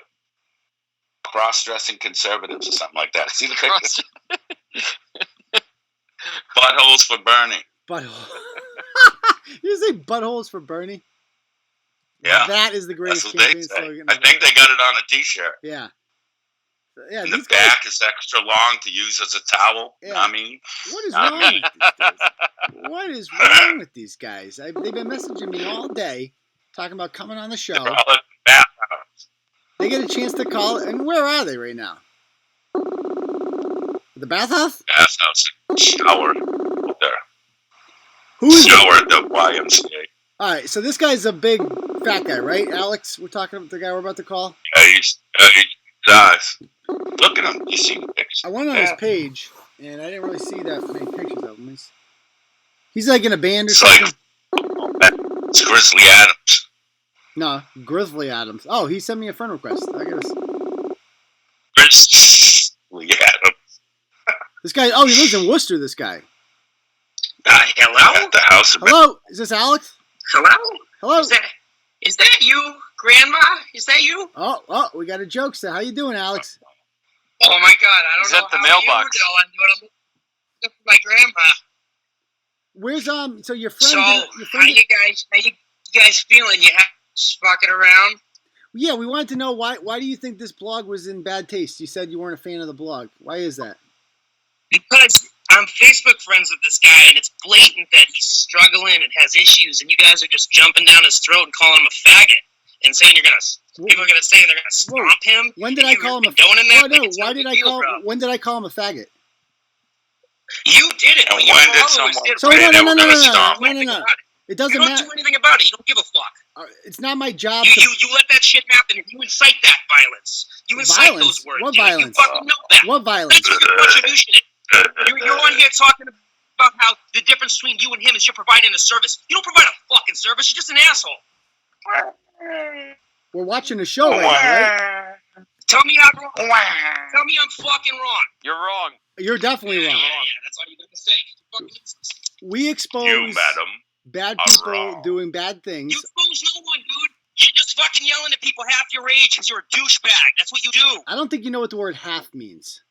Cross-Dressing Conservatives or something like that. See the picture? Buttholes for Bernie. Butthole. You say buttholes for Bernie? Yeah. That is the greatest That's what campaign they say. slogan. I think they got it on a t-shirt. Yeah. Yeah, and the back is extra long to use as a towel. Yeah. I mean, what is wrong with these guys? What is wrong with these guys? They've been messaging me all day, talking about coming on the show. They get a chance to call, and where are they right now? The bathhouse? Bathhouse. Shower. There. Who's shower at the YMCA. All right, so this guy's a big fat guy, right, Alex? We're talking about the guy we're about to call? Yeah, he's size. Look at him. You see the pictures. I went on his page, and I didn't really see that many pictures of him. He's like in a band or something? It's Grizzly Adams. No, Grizzly Adams. Oh, he sent me a friend request. I guess. Grizzly Adams. This guy, he lives in Worcester, this guy. Hello? At the house of Hello? Is this Alex? Hello? Hello? Is that you, Grandma? Is that you? Oh, we got a jokester. How you doing, Alex? Oh my God, I don't know at the how mailbox. you know, I'm doing it for my grandma. Where's so your friend? So your how you guys feeling? You fucking around? Yeah, we wanted to know why do you think this blog was in bad taste? You said you weren't a fan of the blog. Why is that? Because I'm Facebook friends with this guy, and it's blatant that he's struggling and has issues, and you guys are just jumping down his throat and calling him a faggot, and saying people are gonna say they're gonna stomp him. When did I call him a faggot? Why did I call? When did I call him a faggot? You did it. And when did someone? So no. It doesn't matter. You don't do anything about it. You don't give a fuck. It's not my job. You let that shit happen. You incite that violence. You incite those words. What violence? You fucking know that. What violence? That's what your contribution is. You're on here talking about how the difference between you and him is you're providing a service. You don't provide a fucking service. You're just an asshole. We're watching a show right now, right? Tell me I'm wrong. Tell me I'm fucking wrong. You're wrong. You're definitely wrong. Yeah, that's all you got to say. We expose You, madam. bad people doing bad things. You expose no one, dude. You're just fucking yelling at people half your age because you're a douchebag. That's what you do. I don't think you know what the word half means.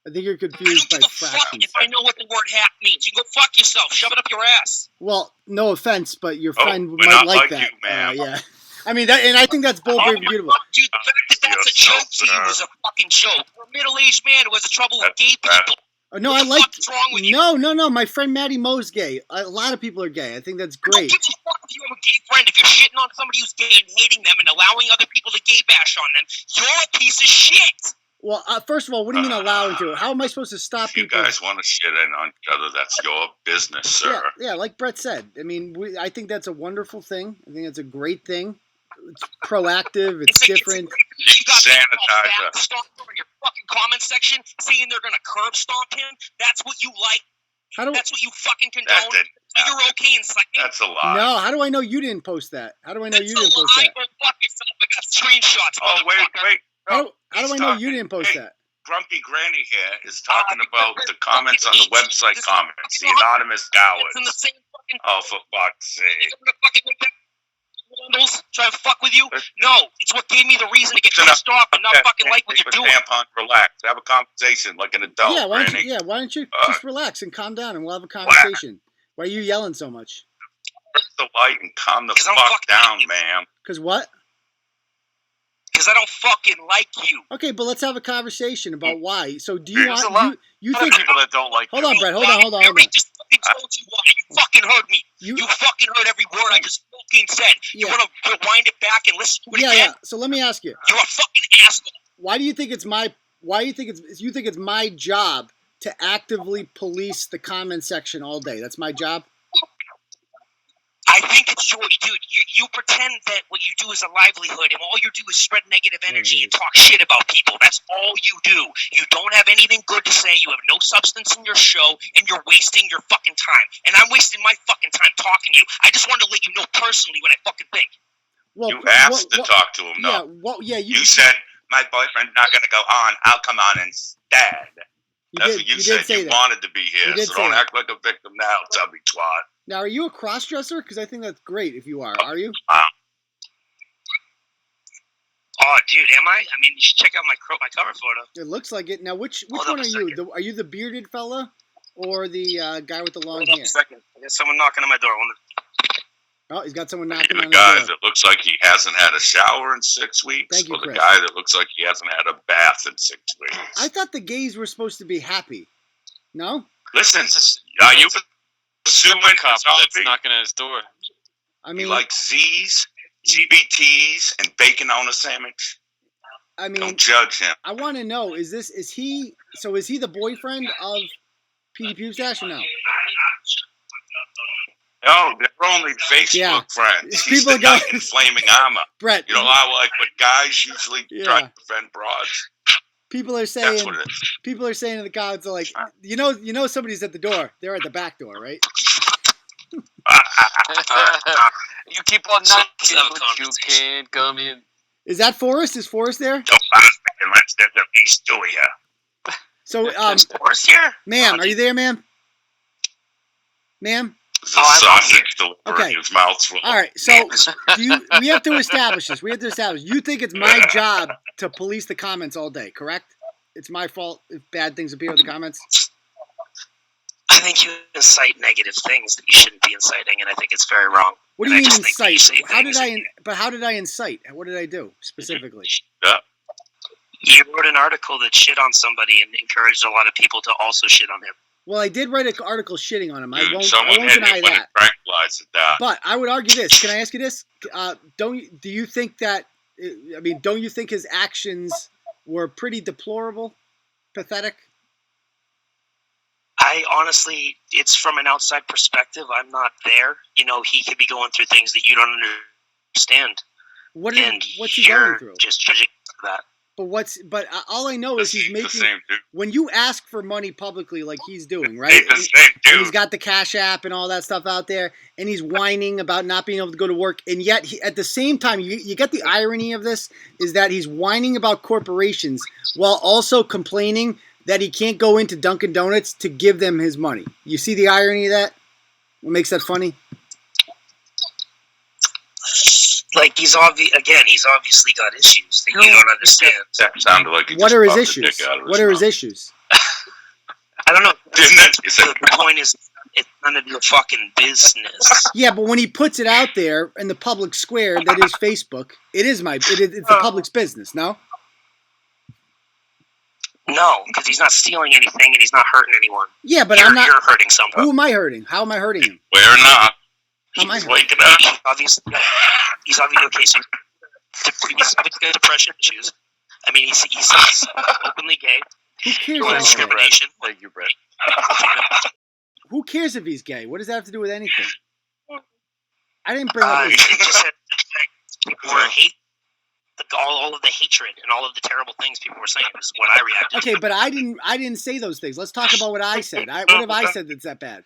I think you're I confused don't by give a fuck fractions. if I know what the word half means. You go fuck yourself. Shove it up your ass. Well, no offense, but your friend we're might not like like that. you, ma'am. Yeah. I mean, and I think that's both very beautiful. Dude, the fact that that's a joke to you is a fucking joke. You're a middle-aged man who has trouble with gay people. No, What the fuck is wrong with you? No. My friend Maddie Moe's gay. A lot of people are gay. I think that's I don't great. give a fuck if you have a gay friend. If you're shitting on somebody who's gay and hating them and allowing other people to gay bash on them, you're a piece of shit. Well, first of all, what do you mean allowing to? How am I supposed to stop If you people? guys want to shit in on each other, that's your business, sir. Yeah, like Bret said. I mean, I think that's a wonderful thing. I think that's a great thing. It's proactive. It's different. Sanitizer. Stomp over your fucking comment section saying they're gonna curb stomp him. That's what you like. That's what you fucking condone. You're okay inciting. That's a lie. No, how do I know you didn't post that? How do I know you didn't post that? Go fuck yourself. I got screenshots. Oh, wait. How do I know you didn't post that? Grumpy Granny here is talking about the comments on the website comments. The anonymous cowards. It's in the same fucking. Oh, for fuck's sake. You're gonna fucking make that handles try to fuck with you? No, it's what gave me the reason to get pissed off and not fucking like what you're doing. Tampon, relax. Have a conversation like an adult. Yeah, why Granny. don't you just relax and calm down and we'll have a conversation. Why are you yelling so much? Press the light and calm the 'Cause I'm fuck fucking down, happy. ma'am. Because what? Because I don't fucking like you. Okay, but let's have a conversation about why. So do you There's a want lot- you There think? are people that don't like Hold you. on, Brett. Hold on. I already just fucking told you why. You fucking heard me. You- You fucking heard every word I just fucking said. You Yeah. want to rewind it back and listen to it Yeah, again? yeah. So let me ask you. You're a fucking asshole. Why do you think it's my? Why do you think it's my job to actively police the comment section all day? That's my job. I think it's your dude. You pretend that what you do is a livelihood, and all you do is spread negative energy and talk shit about people. That's all you do. You don't have anything good to say. You have no substance in your show, and you're wasting your fucking time. And I'm wasting my fucking time talking to you. I just wanted to let you know personally what I fucking think. Well, You asked to talk to him, Yeah. though. Well, yeah. You said, my boyfriend's not going to go on. I'll come on instead. That's what you said. did say You that. wanted to be You here, did so say don't that. act like a victim now, chubby twat. Now, are you a cross-dresser? Because I think that's great if you are. Are you? Oh, dude, am I? I mean, you should check out my cover photo. It looks like it. Now, which Hold one up are a you? second. Are you the bearded fella or the guy with the long Hold on hair? a second. I got someone knocking on my door. Oh, he's got someone Are knocking you on the the guy door. that looks like he hasn't had a shower in 6 weeks? Thank you, or the Chris. guy that looks like he hasn't had a bath in 6 weeks? I thought the gays were supposed to be happy. No? Listen, are you pursuing Super cop a that's zombie? knocking at his door. I He mean, likes Z's, GBTs, and bacon on a sandwich. Don't judge him. I want to know, is he the boyfriend of Petey Pubestache or no? No, they're only Facebook Yeah. friends. He's People the go- knight in flaming armor. Brett, You know how like when guys usually try Yeah. to defend broads? people are That's saying what it is. in the comments, are like, you know somebody's at the door. They're at the back door, right? You keep on So, knocking, let's have a but you conversation. can't come in. Is that Forrest? Is Forrest there? Don't ask me unless there's a piece to you. So, Forrest here? ma'am, are you there, ma'am? Ma'am? There's a I'm sausage delivery Okay. in his mouth. Full. All right, so we have to establish this. You think it's my job to police the comments all day, correct? It's my fault if bad things appear in the comments? I think you incite negative things that you shouldn't be inciting, and I think it's very wrong. What do And you I mean just think that you incite? say How did things how did I incite? What did I do specifically? Yeah. You wrote an article that shit on somebody and encouraged a lot of people to also shit on him. Well, I did write an article shitting on him. I Dude, won't someone hit deny him with that. a tranquilizer dart. But I would argue this. Can I ask you this? Do you think that? I mean, don't you think his actions were pretty deplorable, pathetic? I honestly, it's from an outside perspective. I'm not there. You know, he could be going through things that you don't understand, and What's he you're going through? just judging that. But all I know is he's the making. same dude. When you ask for money publicly, like he's doing, right? He's the same And he's dude. got the Cash App and all that stuff out there, and he's whining about not being able to go to work. And yet, at the same time, you get the irony of this is that he's whining about corporations while also complaining that he can't go into Dunkin' Donuts to give them his money. You see the irony of that? What makes that funny? Like he's obviously got issues that you don't understand. That sounded like he What just are his popped the issues? dick out of What are his mouth. issues? I don't know. Didn't it? You said- The point is, it's none of your fucking business. Yeah, but when he puts it out there in the public square that is Facebook, it's the public's business, no? No, because he's not stealing anything and he's not hurting anyone. Yeah, but you're you're hurting someone. Who am I hurting? How am I hurting him? Where not? How am I He's hurting? waking up. Obviously, he's obviously okay. So he's obviously got depression issues. I mean, he's openly gay. Who cares? Or If he's gay? discrimination. Thank you, Brett. Who cares if he's gay? What does that have to do with anything? I didn't bring up It his... just said people were hate. All of the hatred and all of the terrible things people were saying is what I reacted to. Okay, but I didn't say those things. Let's talk about what I said. What have I said that's that bad?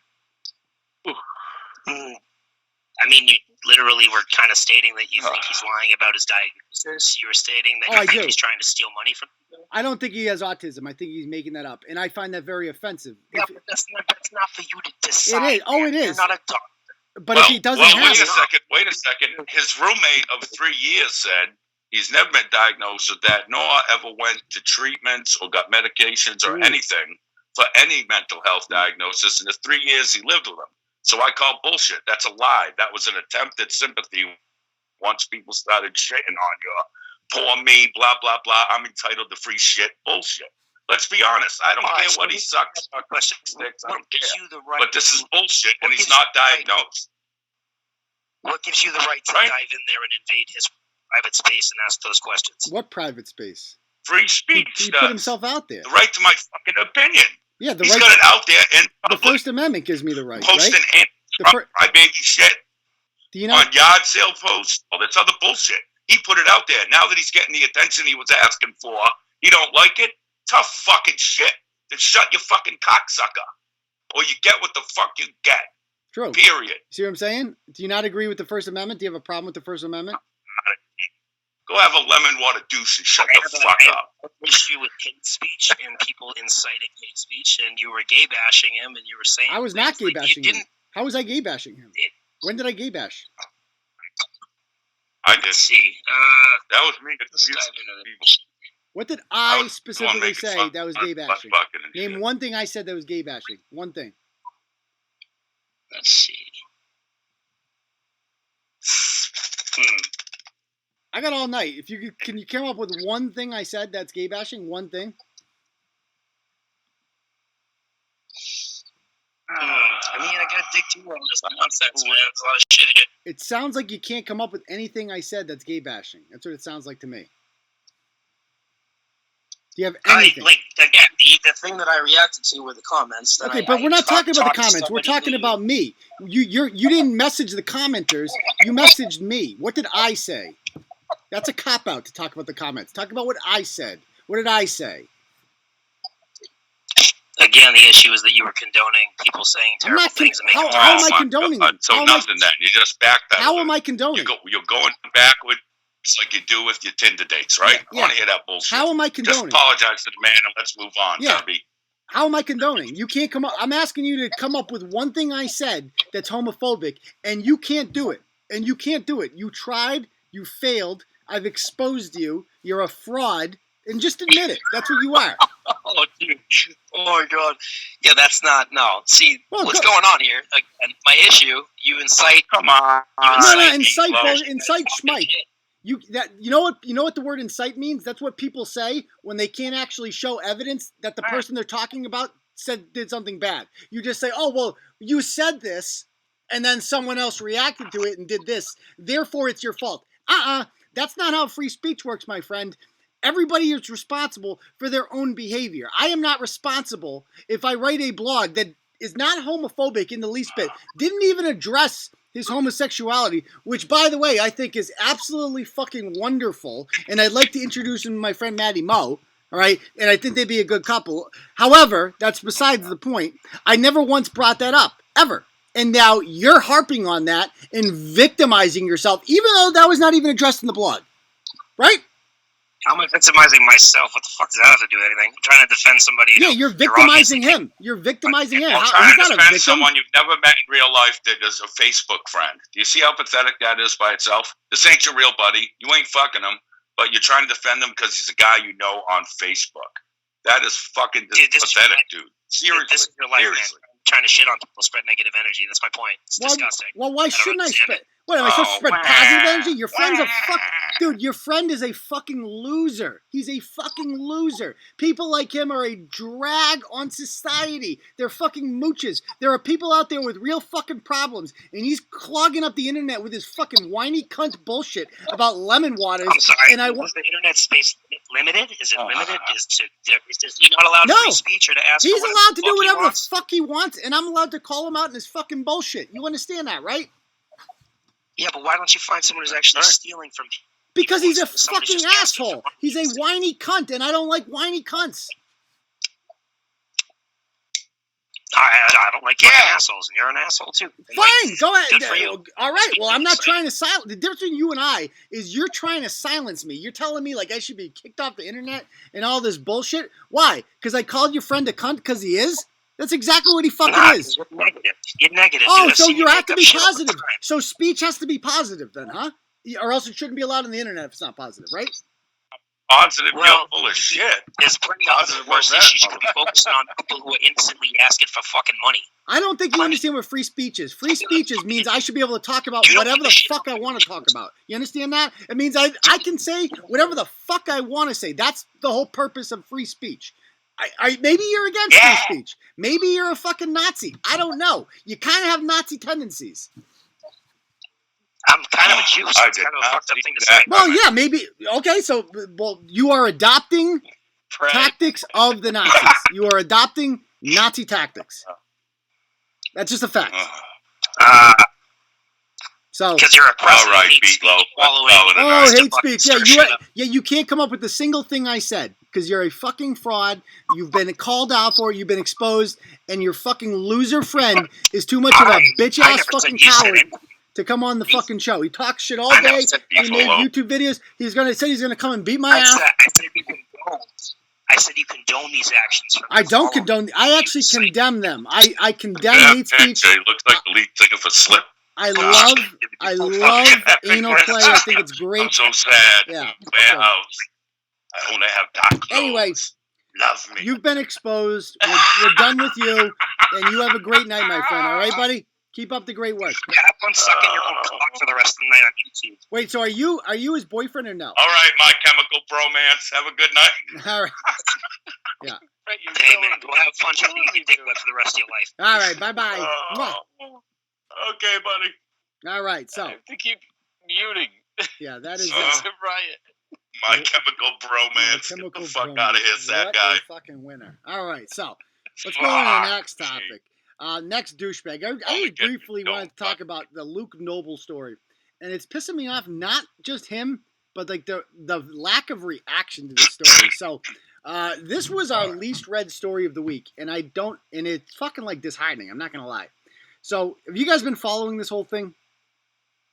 I mean, you literally were kind of stating that you think he's lying about his diagnosis. You were stating that you think he's trying to steal money from people. I don't think he has autism. I think he's making that up, and I find that very offensive. Yeah, but that's not for you to decide. It is. Oh, it is. You're not a doctor. But if he doesn't have it, wait a second. His roommate of 3 years said he's never been diagnosed with that, nor ever went to treatments or got medications or anything for any mental health diagnosis in the 3 years he lived with him. So I call bullshit. That's a lie. That was an attempt at sympathy once people started shitting on you. Poor me, blah, blah, blah. I'm entitled to free shit. Bullshit. Let's be honest. I don't care what he sucks. I don't care. But this is bullshit, and he's not diagnosed. What gives you the right to dive in there and invade his private space and ask those questions? What private space? Free speech. He put himself out there. The right to my fucking opinion. Yeah, he's got it out there in public. The First Amendment gives me the right, posting right? I baby shit do you know? On yard sale posts, all this other bullshit. He put it out there. Now that he's getting the attention he was asking for, he don't like it? Tough fucking shit. Then shut your fucking cocksucker. Or you get what the fuck you get. True. Period. See what I'm saying? Do you not agree with the First Amendment? Do you have a problem with the First Amendment? Go have a lemon water douche and shut the fuck up. I have an issue with hate speech and people inciting hate speech, and you were gay bashing him, and you were saying I was not gay bashing him. How was I gay bashing him? When did I gay bash? I did. See, that was me. What did I specifically say that was gay bashing? Name one thing I said that was gay bashing. One thing. Let's see. I got all night. If you can, you come up with one thing I said that's gay bashing? One thing. I mean, I gotta dig deeper on this nonsense, man. There's a lot of shit in it. It sounds like you can't come up with anything I said that's gay bashing. That's what it sounds like to me. Do you have anything? Again, the thing that I reacted to were the comments. Okay, but we're not talking about the comments. We're talking about me. You didn't message the commenters. You messaged me. What did I say? That's a cop-out to talk about the comments. Talk about what I said. What did I say? Again, the issue is that you were condoning people saying terrible things. And how am I condoning them? So nothing then. You just backpedal. How am I condoning? You're going backwards like you do with your Tinder dates, right? Yeah. I want to hear that bullshit. How am I condoning? Just apologize to the man and let's move on, Debbie. How am I condoning? You can't come up. I'm asking you to come up with one thing I said that's homophobic, and you can't do it. And you can't do it. You tried. You failed. I've exposed you. You're a fraud. And just admit it. That's what you are. Oh, dude. Oh, my God. Yeah, that's not... No. See, what's going on here? Again, my issue, you incite... Come on. Incite schmite. You know what the word incite means? That's what people say when they can't actually show evidence that the person they're talking about did something bad. You just say, oh, well, you said this, and then someone else reacted to it and did this. Therefore, it's your fault. That's not how free speech works, my friend. Everybody is responsible for their own behavior. I am not responsible if I write a blog that is not homophobic in the least bit, didn't even address his homosexuality, which, by the way, I think is absolutely fucking wonderful, and I'd like to introduce him to my friend Maddie Moe, all right? And I think they'd be a good couple. However, that's besides the point. I never once brought that up, ever. And now you're harping on that and victimizing yourself, even though that was not even addressed in the blog, right? How am I victimizing myself? What the fuck does that have to do with anything? I'm trying to defend somebody. Yeah, you're victimizing him. You're victimizing him. Well, trying to defend someone you've never met in real life that is a Facebook friend. Do you see how pathetic that is by itself? This ain't your real buddy. You ain't fucking him, but you're trying to defend him because he's a guy you know on Facebook. That is fucking pathetic, dude. Seriously. This is your life, man. I'm trying to shit on people, spread negative energy. That's my point. It's disgusting. Well, why shouldn't I spread... What, am I supposed to spread positive energy? Your friend's a fuck... Dude, your friend is a fucking loser. He's a fucking loser. People like him are a drag on society. They're fucking mooches. There are people out there with real fucking problems, and he's clogging up the internet with his fucking whiny cunt bullshit about lemon waters. I'm sorry, and was the internet space limited? Is it limited? Is he not allowed free speech or to ask he's for allowed to do whatever the the fuck he wants, and I'm allowed to call him out in his fucking bullshit. You understand that, right? Yeah, but why don't you find someone who's actually stealing from people? Because he's a fucking asshole. He's a whiny cunt, and I don't like whiny cunts. I don't like fucking assholes, and you're an asshole too. And, Fine, go ahead. good for you. All right. Well, I'm not trying to silence. The difference between you and I is you're trying to silence me. You're telling me like I should be kicked off the internet and all this bullshit. Why? Because I called your friend a cunt because he is? That's exactly what he fucking is. You're negative. You're negative. Oh, dude. so I've you seen have to make be up shit all the positive. time. So speech has to be positive then, huh? Or else it shouldn't be allowed on the internet if it's not positive, right? Positive, Well, you're full of shit. There's plenty Positive of worse about that, issues. You could be focusing on people who are instantly asking for fucking money. I don't think you understand what free speech is. Free speech means I should be able to talk about You don't whatever give a the shit fuck I want to talk about. You understand that? It means I can say whatever the fuck I want to say. That's the whole purpose of free speech. Maybe you're against free speech. Maybe you're a fucking Nazi. I don't know. You kind of have Nazi tendencies. I'm kind of a Jew, so I it's did kind of a not fucked up see thing to that. say. Well, yeah, maybe. Okay, so you are adopting tactics of the Nazis. You are adopting Nazi tactics. That's just a fact. So, Because you're a president. All right, hate speech, Meatloaf. wallowing Let's call it a in oh, night. just hate fucking speech. stir shit up. You can't come up with a single thing I said because you're a fucking fraud. You've been called out for it. You've been exposed, and your fucking loser friend is too much of a bitch I ass never said fucking you said coward it. to come on the fucking show. He talks shit all I never day. said He you. made Buffalo. YouTube videos. He's gonna come and beat my I ass. said you condone. I said you condone these actions. From I don't all of them. condone. I actually condemn them. I condemn Yeah, hate speech. He looks like the lead singer for Slip. I love anal play. I think it's I'm great. so sad. Yeah. Warehouse. I only have dark clothes. Anyway, Love me. you've been exposed. We're done with you, and you have a great night, my friend. All right, buddy. Keep up the great work. Yeah, have fun sucking your own cock for the rest of the night on YouTube. Wait, so are you his boyfriend or no? All right, My Chemical Bromance. Have a good night. All right. Right, you're Hey going- man, go have fun sucking your dick for the rest of your life. All right. Bye bye. Oh. Okay, buddy. All right. I So have to keep muting. yeah, that is Uh, It's a riot. My Chemical Bromance. Get the fuck out of here, sad guy. What a fucking winner. All right. So let's go on to the next topic. Next douchebag. I just briefly wanted to talk about the Luke Noble story, and it's pissing me off. Not just him, but like the lack of reaction to this story. So, this was our least read story of the week, and it's fucking like disheartening. I'm not gonna lie. So, have you guys been following this whole thing?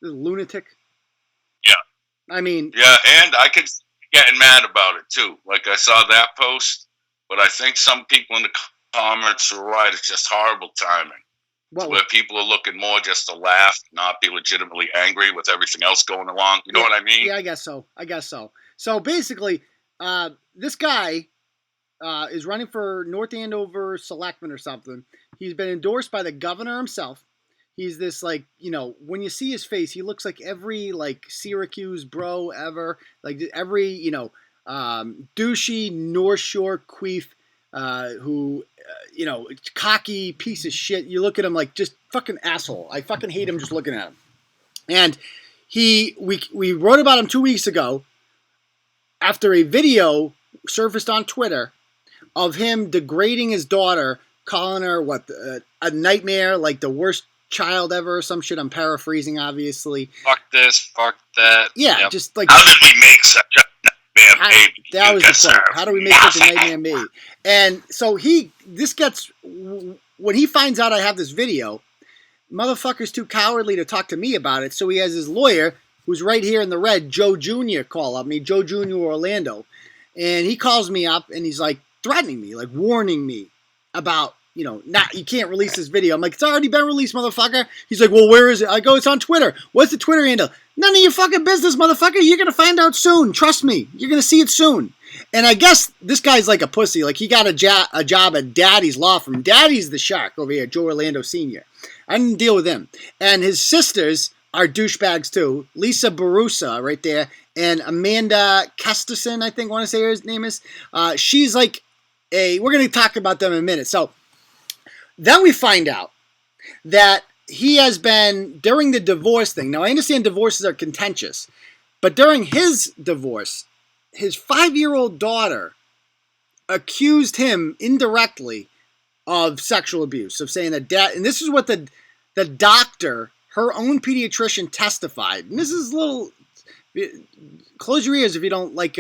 This lunatic. Yeah. I mean, Yeah, and I could getting mad about it too. Like I saw that post, but I think some people in the comments are right. It's just horrible timing. what? Where people are looking more just to laugh, not be legitimately angry with everything else going along. You know what I mean? Yeah, I guess so. So basically, this guy is running for North Andover selectman or something. He's been endorsed by the governor himself. He's this like, when you see his face, he looks like every like Syracuse bro ever, like every, douchey North Shore queef who, cocky piece of shit. You look at him like just fucking asshole. I fucking hate him just looking at him. And we wrote about him 2 weeks ago after a video surfaced on Twitter of him degrading his daughter, calling her a nightmare, like the worst child ever or some shit. I'm paraphrasing, obviously. Fuck this, fuck that. Yeah, Yep. just like How did we make such a nightmare baby? that You was the deserve quote. How do we make such a nothing. nightmare me? And so when he finds out I have this video, motherfucker's too cowardly to talk to me about it. So he has his lawyer, who's right here in the red, Joe Jr., call up me, Joe Jr. Orlando. And he calls me up and he's like threatening me, like warning me about, you can't release this video. I'm like, it's already been released, motherfucker. He's like, well, where is it? I go, it's on Twitter. What's the Twitter handle? None of your fucking business, motherfucker. You're going to find out soon. Trust me. You're going to see it soon. And I guess this guy's like a pussy. Like, he got a job at Daddy's law firm. Daddy's the shark over here, Joe Orlando Sr. I didn't deal with him. And his sisters are douchebags, too. Lisa Barusa, right there. And Amanda Kesterson, I think, want to say her name is. She's like we're going to talk about them in a minute. So, then we find out that he has been, during the divorce thing, now I understand divorces are contentious, but during his divorce, his 5-year-old daughter accused him indirectly of sexual abuse, of saying that and this is what the doctor, her own pediatrician, testified. And this is a little, close your ears if you don't like,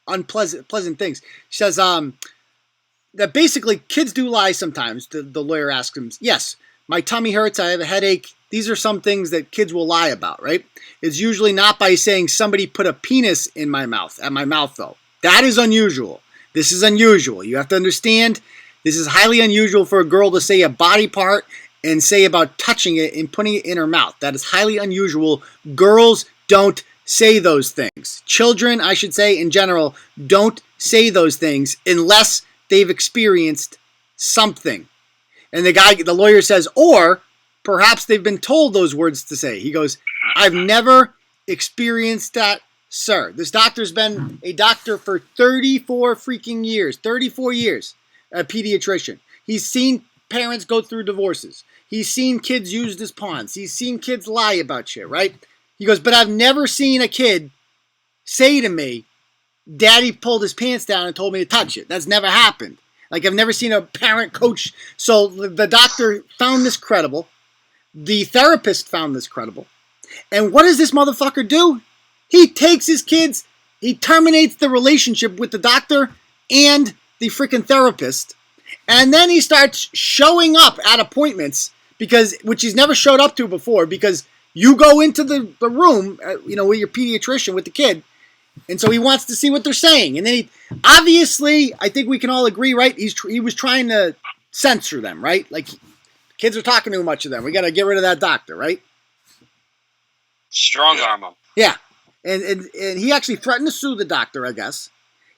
unpleasant things. She says, that basically kids do lie sometimes. The lawyer asks him, yes, my tummy hurts, I have a headache. These are some things that kids will lie about, right? It's usually not by saying somebody put a penis in my mouth, at my mouth though. That is unusual. This is unusual. You have to understand, this is highly unusual for a girl to say a body part and say about touching it and putting it in her mouth. That is highly unusual. Girls don't say those things. Children, I should say, in general, don't say those things unless they've experienced something. And the lawyer says, or perhaps they've been told those words to say. He goes, I've never experienced that, sir. This doctor's been a doctor for 34 freaking years. 34 years. A pediatrician. He's seen parents go through divorces. He's seen kids used as pawns. He's seen kids lie about shit, right? He goes, but I've never seen a kid say to me, Daddy pulled his pants down and told me to touch it. That's never happened. Like, I've never seen a parent coach. So the doctor found this credible. The therapist found this credible. And what does this motherfucker do? He takes his kids, he terminates the relationship with the doctor and the freaking therapist. And then he starts showing up at appointments, which he's never showed up to before, because you go into the room, with your pediatrician, with the kid, and so he wants to see what they're saying. And then obviously, I think we can all agree, right? He was trying to censor them, right? Like, kids are talking too much of them. We got to get rid of that doctor, right? Strong arm him. Yeah. And he actually threatened to sue the doctor, I guess.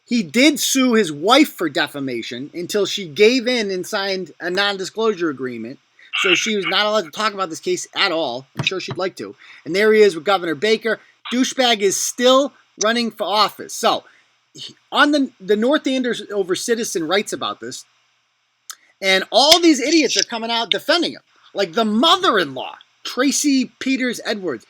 He did sue his wife for defamation until she gave in and signed a non-disclosure agreement. So she was not allowed to talk about this case at all. I'm sure she'd like to. And there he is with Governor Baker. Douchebag is still running for office. So on the North Andover Citizen writes about this. And all these idiots are coming out defending him. Like the mother-in-law, Tracy Peters Edwards.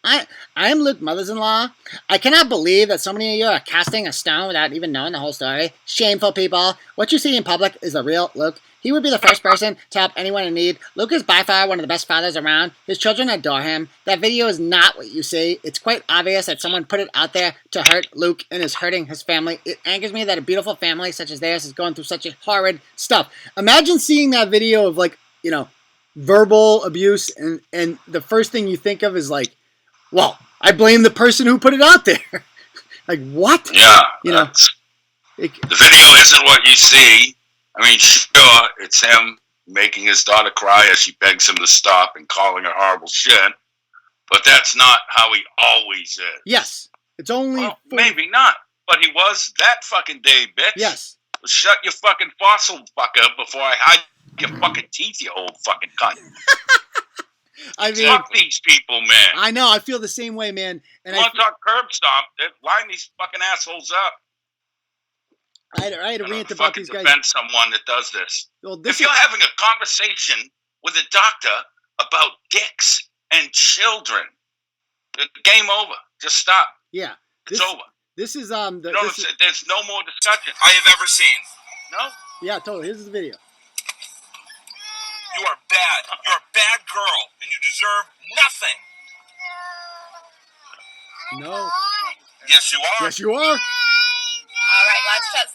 I am Luke, mother-in-law. I cannot believe that so many of you are casting a stone without even knowing the whole story. Shameful people. What you see in public is the real Luke. He would be the first person to help anyone in need. Luke is by far one of the best fathers around. His children adore him. That video is not what you see. It's quite obvious that someone put it out there to hurt Luke and is hurting his family. It angers me that a beautiful family such as theirs is going through such a horrid stuff. Imagine seeing that video of verbal abuse and the first thing you think of is like, well, I blame the person who put it out there. Like, what? Yeah. The video isn't what you see. I mean, sure, it's him making his daughter cry as she begs him to stop and calling her horrible shit. But that's not how he always is. Yes. It's only... Well, maybe not. But he was that fucking day, bitch. Yes. Shut your fucking fossil fucker before I hide your fucking teeth, you old fucking cunt. I mean, fuck these people, man. I know. I feel the same way, man. And you want to talk curb stomp? Line these fucking assholes up. I had a rant about these guys. Defend someone that does this. Well, if you're having a conversation with a doctor about dicks and children, game over. Just stop. Yeah, it's over. This is there's no more discussion I have ever seen. No. Yeah, totally. Here's the video. You are bad. You're a bad girl, and you deserve nothing. No. Yes, you are. Yes, you are. All right,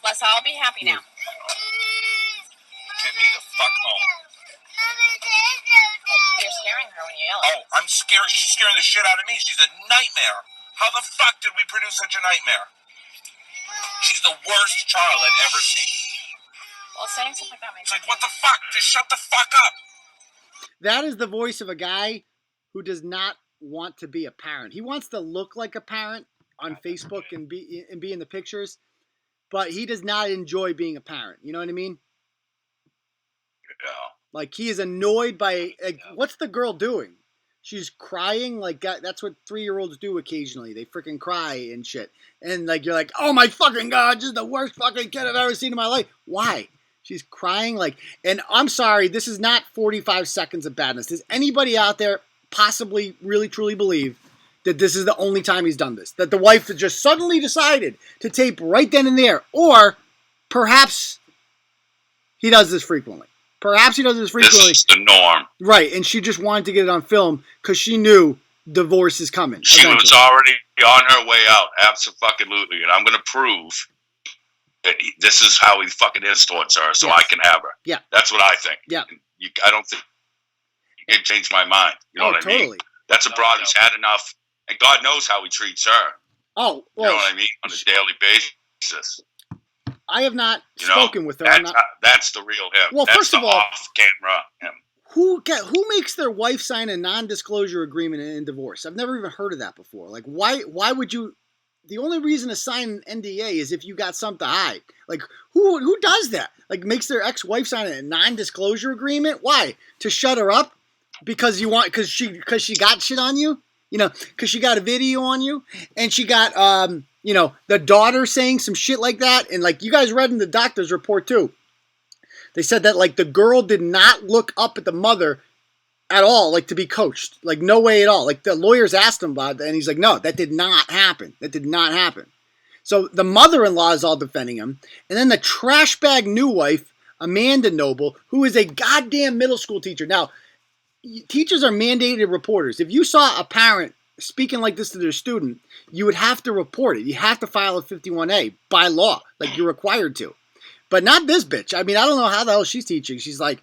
let's all be happy now. Get me the fuck home. You're scaring her when you yell. Oh, I'm scared. She's scaring the shit out of me. She's a nightmare. How the fuck did we produce such a nightmare? She's the worst child I've ever seen. Well, saying stuff like that makes It's like, what the fuck? Just shut the fuck up. That is the voice of a guy who does not want to be a parent. He wants to look like a parent on Facebook and be in the pictures, but he does not enjoy being a parent. You know what I mean? Yeah. Like, he is annoyed by what's the girl doing? She's crying. Like, that's what 3-year-olds do occasionally. They freaking cry and shit. And like, you're like, oh my fucking God, this is the worst fucking kid I've ever seen in my life. Why? She's crying and I'm sorry, this is not 45 seconds of badness. Does anybody out there possibly really truly believe that this is the only time he's done this? That the wife just suddenly decided to tape right then and there? Or perhaps he does this frequently. Perhaps he does this frequently. This is the norm. Right, and she just wanted to get it on film because she knew divorce is coming. She was already on her way out, absolutely. And I'm going to prove this is how he fucking is towards her, so Yes. I can have her. Yeah. That's what I think. Yeah. I don't think you can change my mind. You know what I mean? Totally. That's a broad who's had enough, and God knows how he treats her. Oh, You well, know what I mean? On a daily basis. I have not You know? spoken with her. I'm That's the real him. Well, that's first the of all, off-camera him. who makes their wife sign a non-disclosure agreement in divorce? I've never even heard of that before. Like, why would you? The only reason to sign an NDA is if you got something to hide. Like, who does that? Like, makes their ex-wife sign a non-disclosure agreement? Why? To shut her up? Because she got shit on you? You know, because she got a video on you, and she got the daughter saying some shit like that, and like you guys read in the doctor's report too. They said that like the girl did not look up at the mother at all, like to be coached, like no way at all. Like the lawyers asked him about that, and he's like, no, that did not happen. That did not happen. So the mother-in-law is all defending him, and then the trash bag new wife, Amanda Noble, who is a goddamn middle school teacher. Now, teachers are mandated reporters. If you saw a parent speaking like this to their student, you would have to report it. You have to file a 51A by law, like you're required to. But not this bitch. I mean, I don't know how the hell she's teaching. She's like,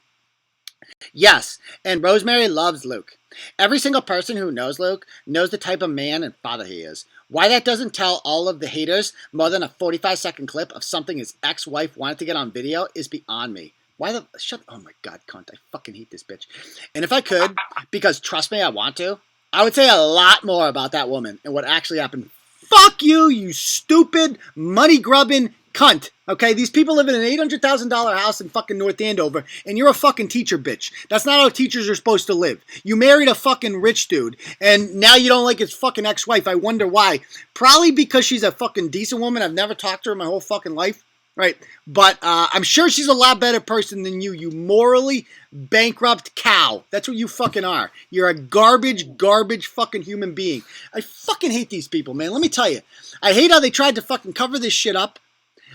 yes, and Rosemary loves Luke. Every single person who knows Luke knows the type of man and father he is. Why that doesn't tell all of the haters more than a 45-second clip of something his ex-wife wanted to get on video is beyond me. Oh my God, cunt, I fucking hate this bitch. And if I could, because trust me, I want to, I would say a lot more about that woman and what actually happened. Fuck you, you stupid, money-grubbing cunt. Okay, these people live in an $800,000 house in fucking North Andover, and you're a fucking teacher, bitch. That's not how teachers are supposed to live. You married a fucking rich dude, and now you don't like his fucking ex-wife. I wonder why. Probably because she's a fucking decent woman. I've never talked to her my whole fucking life. Right, but I'm sure she's a lot better person than you morally bankrupt cow. That's what you fucking are. You're a garbage fucking human being. I fucking hate these people, man. Let me tell you. I hate how they tried to fucking cover this shit up.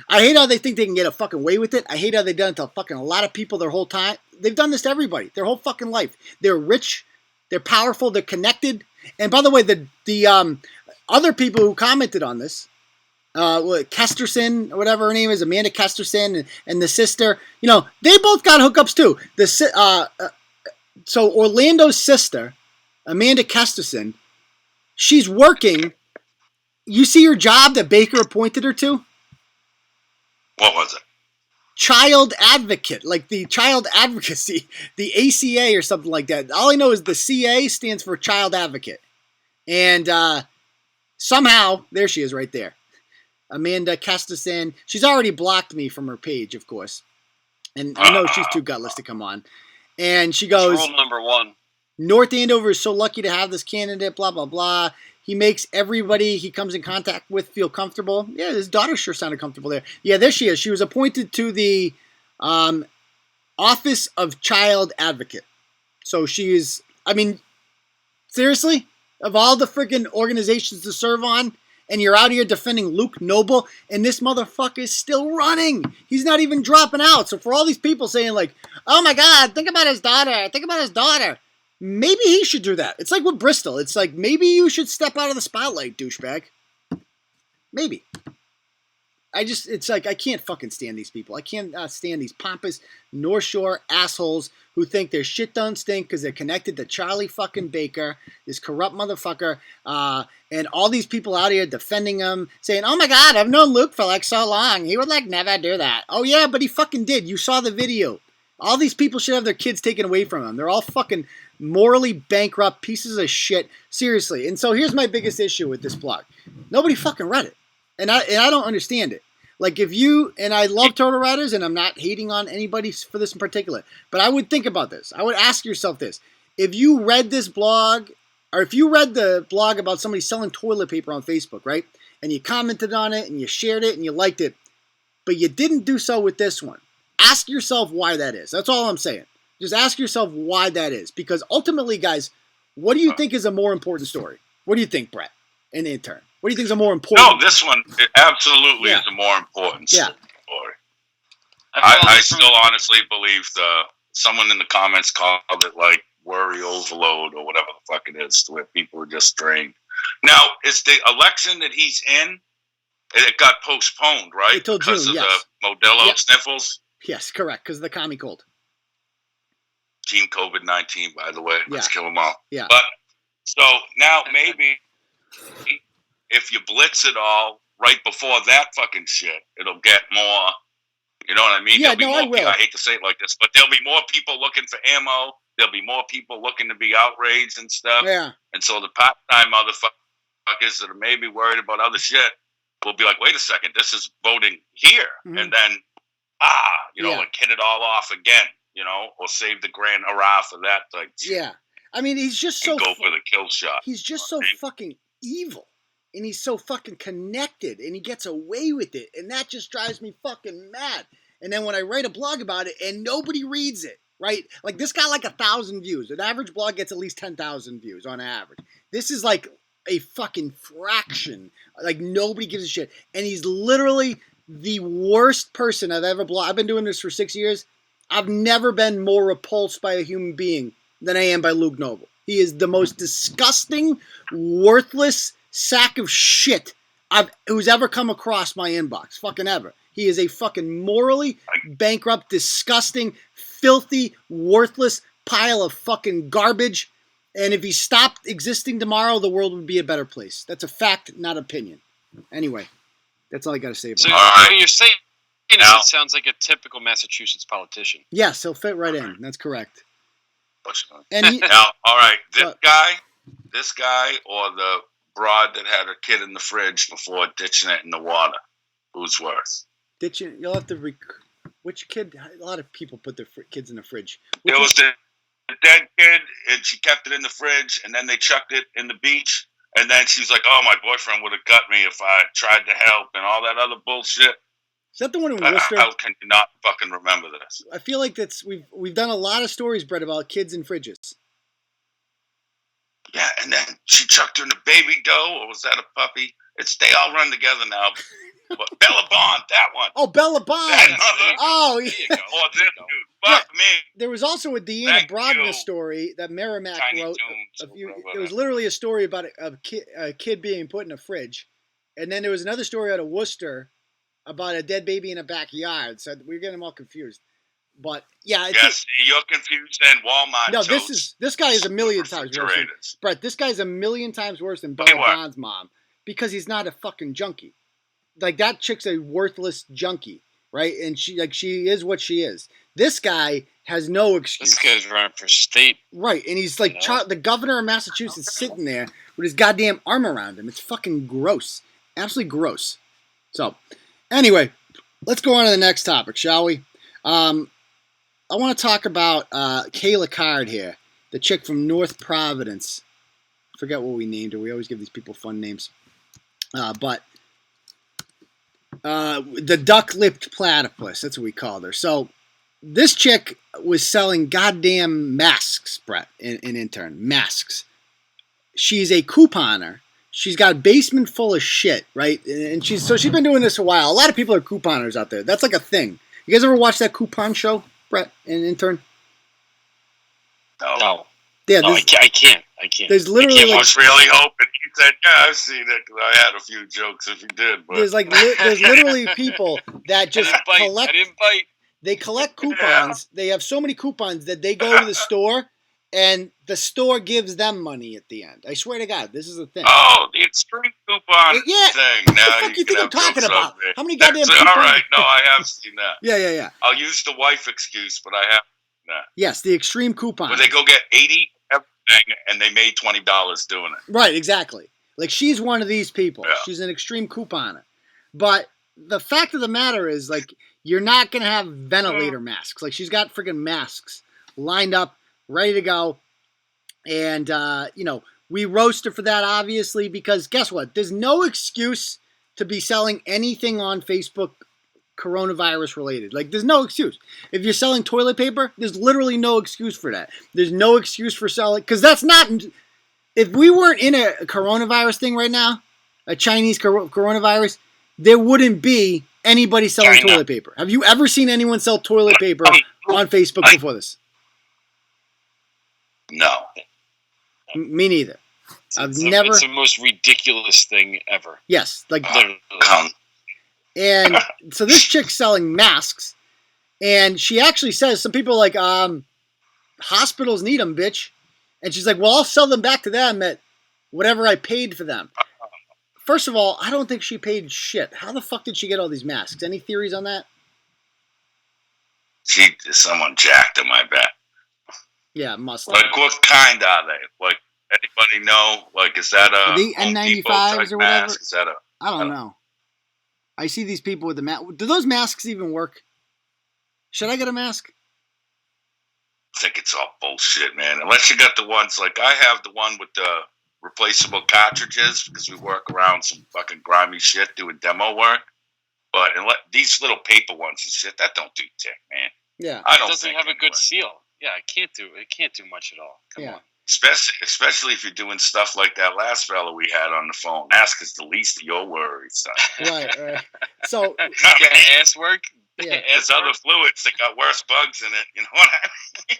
I hate how they think they can get a fucking way with it. I hate how they've done it to fucking a lot of people their whole time. They've done this to everybody, their whole fucking life. They're rich, they're powerful, they're connected. And by the way, the other people who commented on this, Kesterson, or whatever her name is, Amanda Kesterson, and the sister, you know, they both got hookups too. So Orlando's sister, Amanda Kesterson, she's working. You see her job that Baker appointed her to? What was it? Child advocate, like the child advocacy, the ACA or something like that. All I know is the CA stands for child advocate. And somehow, there she is right there. Amanda Kesterson. She's already blocked me from her page, of course. And I know she's too gutless to come on. And she goes, rule number one. North Andover is so lucky to have this candidate, blah, blah, blah. He makes everybody he comes in contact with feel comfortable. Yeah, his daughter sure sounded comfortable there. Yeah, there she is. She was appointed to the Office of Child Advocate. So she is, I mean, seriously? Of all the freaking organizations to serve on, and you're out here defending Luke Noble, and this motherfucker is still running. He's not even dropping out. So for all these people saying like, oh my God, think about his daughter. Maybe he should do that. It's like with Bristol. It's like, maybe you should step out of the spotlight, douchebag. Maybe. It's like, I can't fucking stand these people. I can't stand these pompous North Shore assholes who think their shit don't stink because they're connected to Charlie fucking Baker, this corrupt motherfucker, and all these people out here defending him, saying, oh my God, I've known Luke for like so long. He would like never do that. Oh yeah, but he fucking did. You saw the video. All these people should have their kids taken away from them. They're all fucking morally bankrupt pieces of shit. Seriously. And so here's my biggest issue with this blog. Nobody fucking read it. And I don't understand it. Like if you, and I love Turtle Riders, and I'm not hating on anybody for this in particular, but I would think about this. I would ask yourself this. If you read this blog, or if you read the blog about somebody selling toilet paper on Facebook, right? And you commented on it, and you shared it, and you liked it, but you didn't do so with this one. Ask yourself why that is. That's all I'm saying. Just ask yourself why that is. Because ultimately, guys, what do you think is a more important story? What do you think, Bret, and Intern? What do you think is a more important? No, this one absolutely is a more important story. I still honestly believe someone in the comments called it like worry overload or whatever the fuck it is, where people are just drained. Now, is the election that he's in, It got postponed, right? Until because June, of yes. the Modelo Yep. sniffles. Yes, correct, because of the commie cold. Team COVID-19, by the way. Let's Yeah. kill them all. Yeah. But so now maybe if you blitz it all right before that fucking shit, it'll get more. You know what I mean? Yeah, There'll be no, more I will. I hate to say it like this, but there'll be more people looking for ammo. There'll be more people looking to be outraged and stuff. Yeah. And so the part-time motherfuckers that are maybe worried about other shit will be like, wait a second, this is voting here. Mhm. And then, Yeah. like hit it all off again, or save the grand hurrah for that type shit. Yeah. I mean, he's just so And go for the kill shot. he's just so fucking evil. And he's so fucking connected, and he gets away with it, and that just drives me fucking mad. And then when I write a blog about it, and nobody reads it, right? Like, this got like 1,000 views. An average blog gets at least 10,000 views on average. This is like a fucking fraction. Like, nobody gives a shit. And he's literally the worst person I've ever blogged. I've been doing this for 6 years. I've never been more repulsed by a human being than I am by Luke Noble. He is the most disgusting, worthless sack of shit who's ever come across my inbox. Fucking ever. He is a fucking morally bankrupt, disgusting, filthy, worthless pile of fucking garbage. And if he stopped existing tomorrow, the world would be a better place. That's a fact, not opinion. Anyway, that's all I got to say about So it. what you're saying is Now- it sounds like a typical Massachusetts politician. Yes, he'll fit right in. That's correct. And he, Now, all right, What? this guy, or the broad that had her kid in the fridge before ditching it in the water, who's worse? you'll have to. Which kid? A lot of people put their kids in the fridge. Which It was the dead kid, and she kept it in the fridge, and then they chucked it in the beach, and then she's like, "Oh, my boyfriend would have cut me if I tried to help," and all that other bullshit. Is that the one in Worcester? How can you not fucking remember this? I feel like we've done a lot of stories, Brett, about kids in fridges. Yeah, and then she chucked her in the baby dough, or was that a puppy? They all run together now. But Bella Bond, that one. Oh, Bella Bond. That mother. Oh, There you yeah. go. Or this dude. Fuck me. There was also a Deanna Thank Brodna you. story that Merrimack Tiny wrote. Toons. There was literally a story about a kid being put in a fridge, and then there was another story out of Worcester about a dead baby in a backyard. So we're getting them all confused. But yeah, Yes, you're confused then. Walmart. no, totes this guy is a million times worse. Than, refrigerators. Brett, this guy's a million times worse than Hey, Bella what? Bond's mom because he's not a fucking junkie. Like, that chick's a worthless junkie, right? And she is what she is. This guy has no excuse. This guy's running for state. Right, and he's like No. the governor of Massachusetts sitting there with his goddamn arm around him. It's fucking gross. Absolutely gross. So, anyway, let's go on to the next topic, shall we? I want to talk about Kayla Card here, the chick from North Providence. Forget what we named her. We always give these people fun names. But the duck-lipped platypus, that's what we called her. So this chick was selling goddamn masks, Brett, in Intern. Masks. She's a couponer. She's got a basement full of shit, right? And she's been doing this a while. A lot of people are couponers out there. That's like a thing. You guys ever watch that coupon show, Brett, in Intern? No. Yeah, No, I can't. there's literally I like was really hoping you said, yeah, I've seen it, because I had a few jokes if you did. But there's literally people that just collect. I didn't bite. They collect coupons. They have so many coupons that they go to the store, and the store gives them money at the end. I swear to God, this is a thing. Oh, the extreme coupon Yeah. thing. Now What the fuck you think I'm talking about? How many goddamn All coupons? right, no, I have seen that. Yeah. I'll use the wife excuse, but I have seen that. Yes, the extreme coupon. Where they go get 80 everything, and they made $20 doing it. Right, exactly. Like, she's one of these people. Yeah. She's an extreme couponer. But the fact of the matter is, like, you're not going to have ventilator masks. Like, she's got freaking masks lined up, ready to go. And, we roast her for that, obviously, because guess what? There's no excuse to be selling anything on Facebook coronavirus related. Like, there's no excuse. If you're selling toilet paper, there's literally no excuse for that. There's no excuse for selling, because that's not, if we weren't in a coronavirus thing right now, a Chinese coronavirus, there wouldn't be anybody selling China. toilet paper. Have you ever seen anyone sell toilet paper on Facebook before this? No. Me neither. I've never. It's the most ridiculous thing ever. Yes, like Literally. And so this chick's selling masks, and she actually says, some people are like, hospitals need them, bitch. And she's like, well, I'll sell them back to them at whatever I paid for them. First of all, I don't think she paid shit. How the fuck did she get all these masks? Any theories on that? Someone jacked them, I bet. Yeah, must. Like, what kind are they? Like, anybody know? Like, is that a the N95s or whatever? Mask? Is that I don't know. I see these people with the mask. Do those masks even work? Should I get a mask? I think it's all bullshit, man. Unless you got the ones, like I have the one with the replaceable cartridges because we work around some fucking grimy shit doing demo work. But these little paper ones and shit, that don't do dick, man. Yeah. I don't It doesn't think have a good anyway. seal. Yeah, it can't do much at all. Come on. Especially if you're doing stuff like that last fella we had on the phone. Mask is the least of your worries, son. Right. So, Yeah, ass work. yeah. There's other fluids that got worse bugs in it. You know what I mean?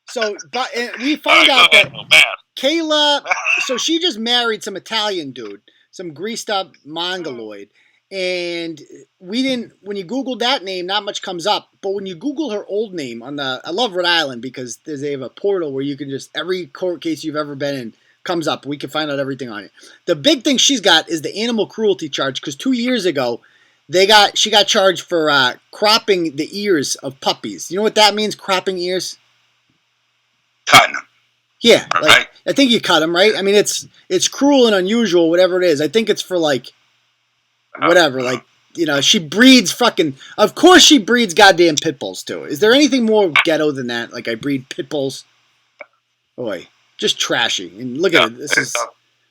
So, but we found out that mask. Kayla, so she just married some Italian dude, some greased up mongoloid. And we didn't, when you Googled that name, not much comes up. But when you Google her old name I love Rhode Island because they have a portal where you can just, every court case you've ever been in comes up. We can find out everything on it. The big thing she's got is the animal cruelty charge because 2 years ago, she got charged for cropping the ears of puppies. You know what that means, cropping ears? Cutting them. Yeah, Right. like, I think you cut them, right? I mean, it's cruel and unusual, whatever it is. I think it's for like, whatever, like, you know, she breeds fucking, of course she breeds goddamn pit bulls too. Is there anything more ghetto than that? Like I breed pit bulls? Boy, just trashy. And look at it.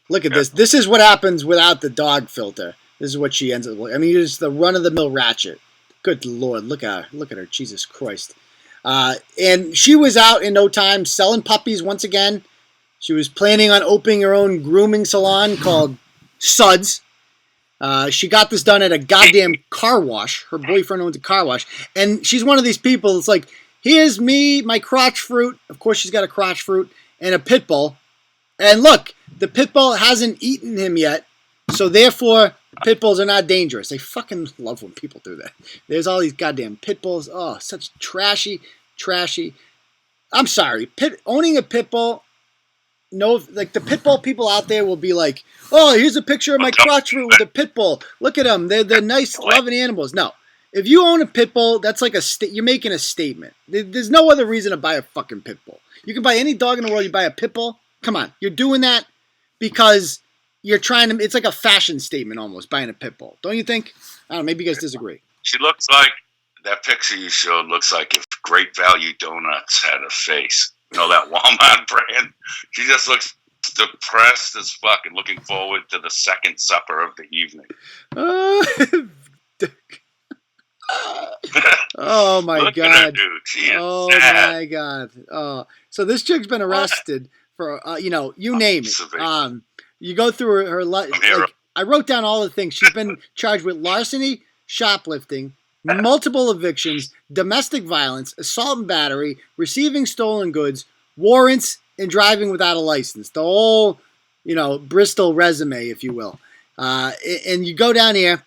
Look at this. This is what happens without the dog filter. This is what she ends up with. I mean, it's the run-of-the-mill ratchet. Good Lord, look at her. Look at her. Jesus Christ. And she was out in no time selling puppies once again. She was planning on opening her own grooming salon called Suds. She got this done at a goddamn car wash. Her boyfriend owns a car wash. And she's one of these people. It's like, here's me, my crotch fruit. Of course, she's got a crotch fruit and a pit bull. And look, the pit bull hasn't eaten him yet. So therefore, pit bulls are not dangerous. I fucking love when people do that. There's all these goddamn pit bulls. Oh, such trashy. I'm sorry. Owning a pit bull, no, like the pit bull people out there will be like, oh, here's a picture of my crotch fruit with a pit bull. Look at them. They're nice, loving animals. No. If you own a pit bull, that's like you're making a statement. There's no other reason to buy a fucking pit bull. You can buy any dog in the world, you buy a pit bull. Come on. You're doing that because you're trying to, it's like a fashion statement almost, buying a pit bull. Don't you think? I don't know, maybe you guys disagree. She looks like, that picture you showed looks like if Great Value Donuts had a face. You know, that Walmart brand? She just looks depressed as fuck and looking forward to the second supper of the evening. Oh my Look God. at her, dude. She is Oh sad. my God. So this chick's been arrested for, you name it. You go through her life. Like, I wrote down all the things. She's been charged with larceny, shoplifting, multiple evictions, domestic violence, assault and battery, receiving stolen goods, warrants, and driving without a license. The whole, Bristol resume, if you will. And you go down here.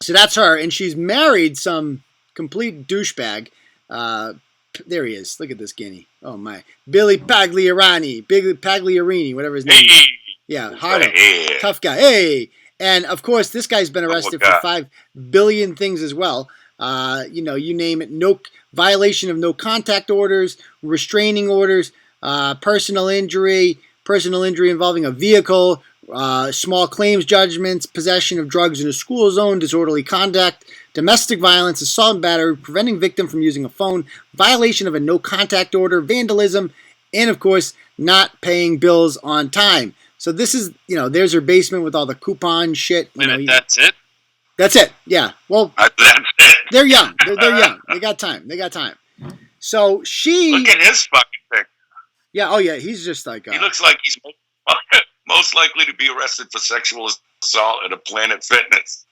So that's her. And she's married some complete douchebag. There he is. Look at this guinea. Oh, my. Billy Pagliarini, whatever his name is. Yeah, Hardo. Tough guy. Hey! And, of course, this guy's been arrested for 5 billion things as well. You name it. No violation of no contact orders, restraining orders, personal injury involving a vehicle, small claims judgments, possession of drugs in a school zone, disorderly conduct, domestic violence, assault and battery, preventing victim from using a phone, violation of a no contact order, vandalism, and, of course, not paying bills on time. So this is, there's her basement with all the coupon shit. That's it? That's it. Yeah. Well, That's it. they're young. They're young. They got time. So she... Look at his fucking thing. Yeah. Oh, yeah. He's just like... He looks like he's most likely to be arrested for sexual assault at a Planet Fitness.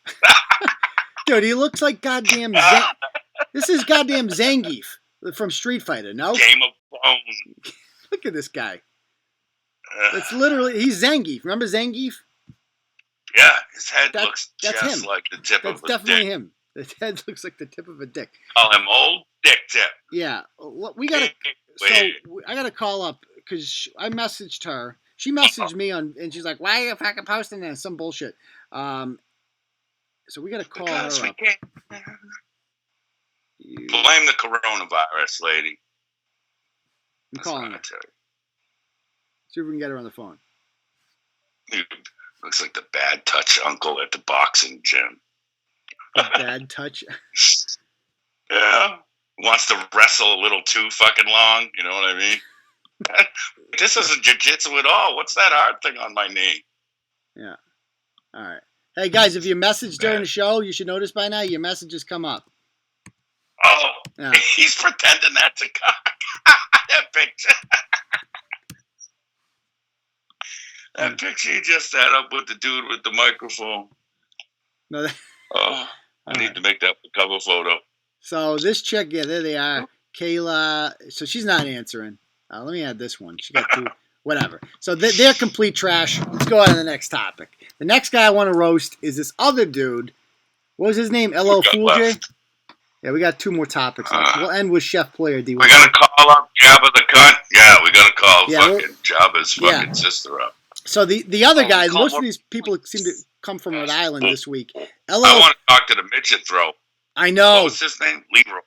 Dude, he looks like goddamn... This is goddamn Zangief from Street Fighter, no? Game of Thrones. Look at this guy. It's literally... He's Zangief. Remember Zangief? Yeah, his head That- looks that's just him. like the tip That's of a definitely dick. him. His head looks like the tip of a dick. Call him Old Dick Tip. Yeah, we gotta. Wait. So I gotta call up because I messaged her. She messaged me on, and she's like, "Why are you fucking posting that? Some bullshit." So we gotta call Because her we up. can't. Blame the coronavirus, lady. I'm That's calling what I her. tell See if we can get her on the phone. you. Looks like the bad touch uncle at the boxing gym. Bad touch. Yeah. Wants to wrestle a little too fucking long. You know what I mean? This isn't jiu-jitsu at all. What's that hard thing on my knee? Yeah. All right. Hey guys, if you message during the show, you should notice by now your messages come up. Oh, Yeah. he's pretending that's a cock. That picture. That picture you just had up with the dude with the microphone. No. Oh, I need to make that the cover photo. So this chick, yeah, there they are. Kayla. So she's not answering. Let me add this one. She got two. Whatever. So they're complete trash. Let's go on to the next topic. The next guy I want to roast is this other dude. What was his name? LL Cool J? Yeah, we got two more topics left. We'll end with Chef Player D. We gotta call up Jabba the cunt. Yeah, we gotta call fucking Jabba's fucking sister up. So the other guys, most of these people seem to come from Rhode Island this week. I want to talk to the midget throw. I know. What was his name? Leroy.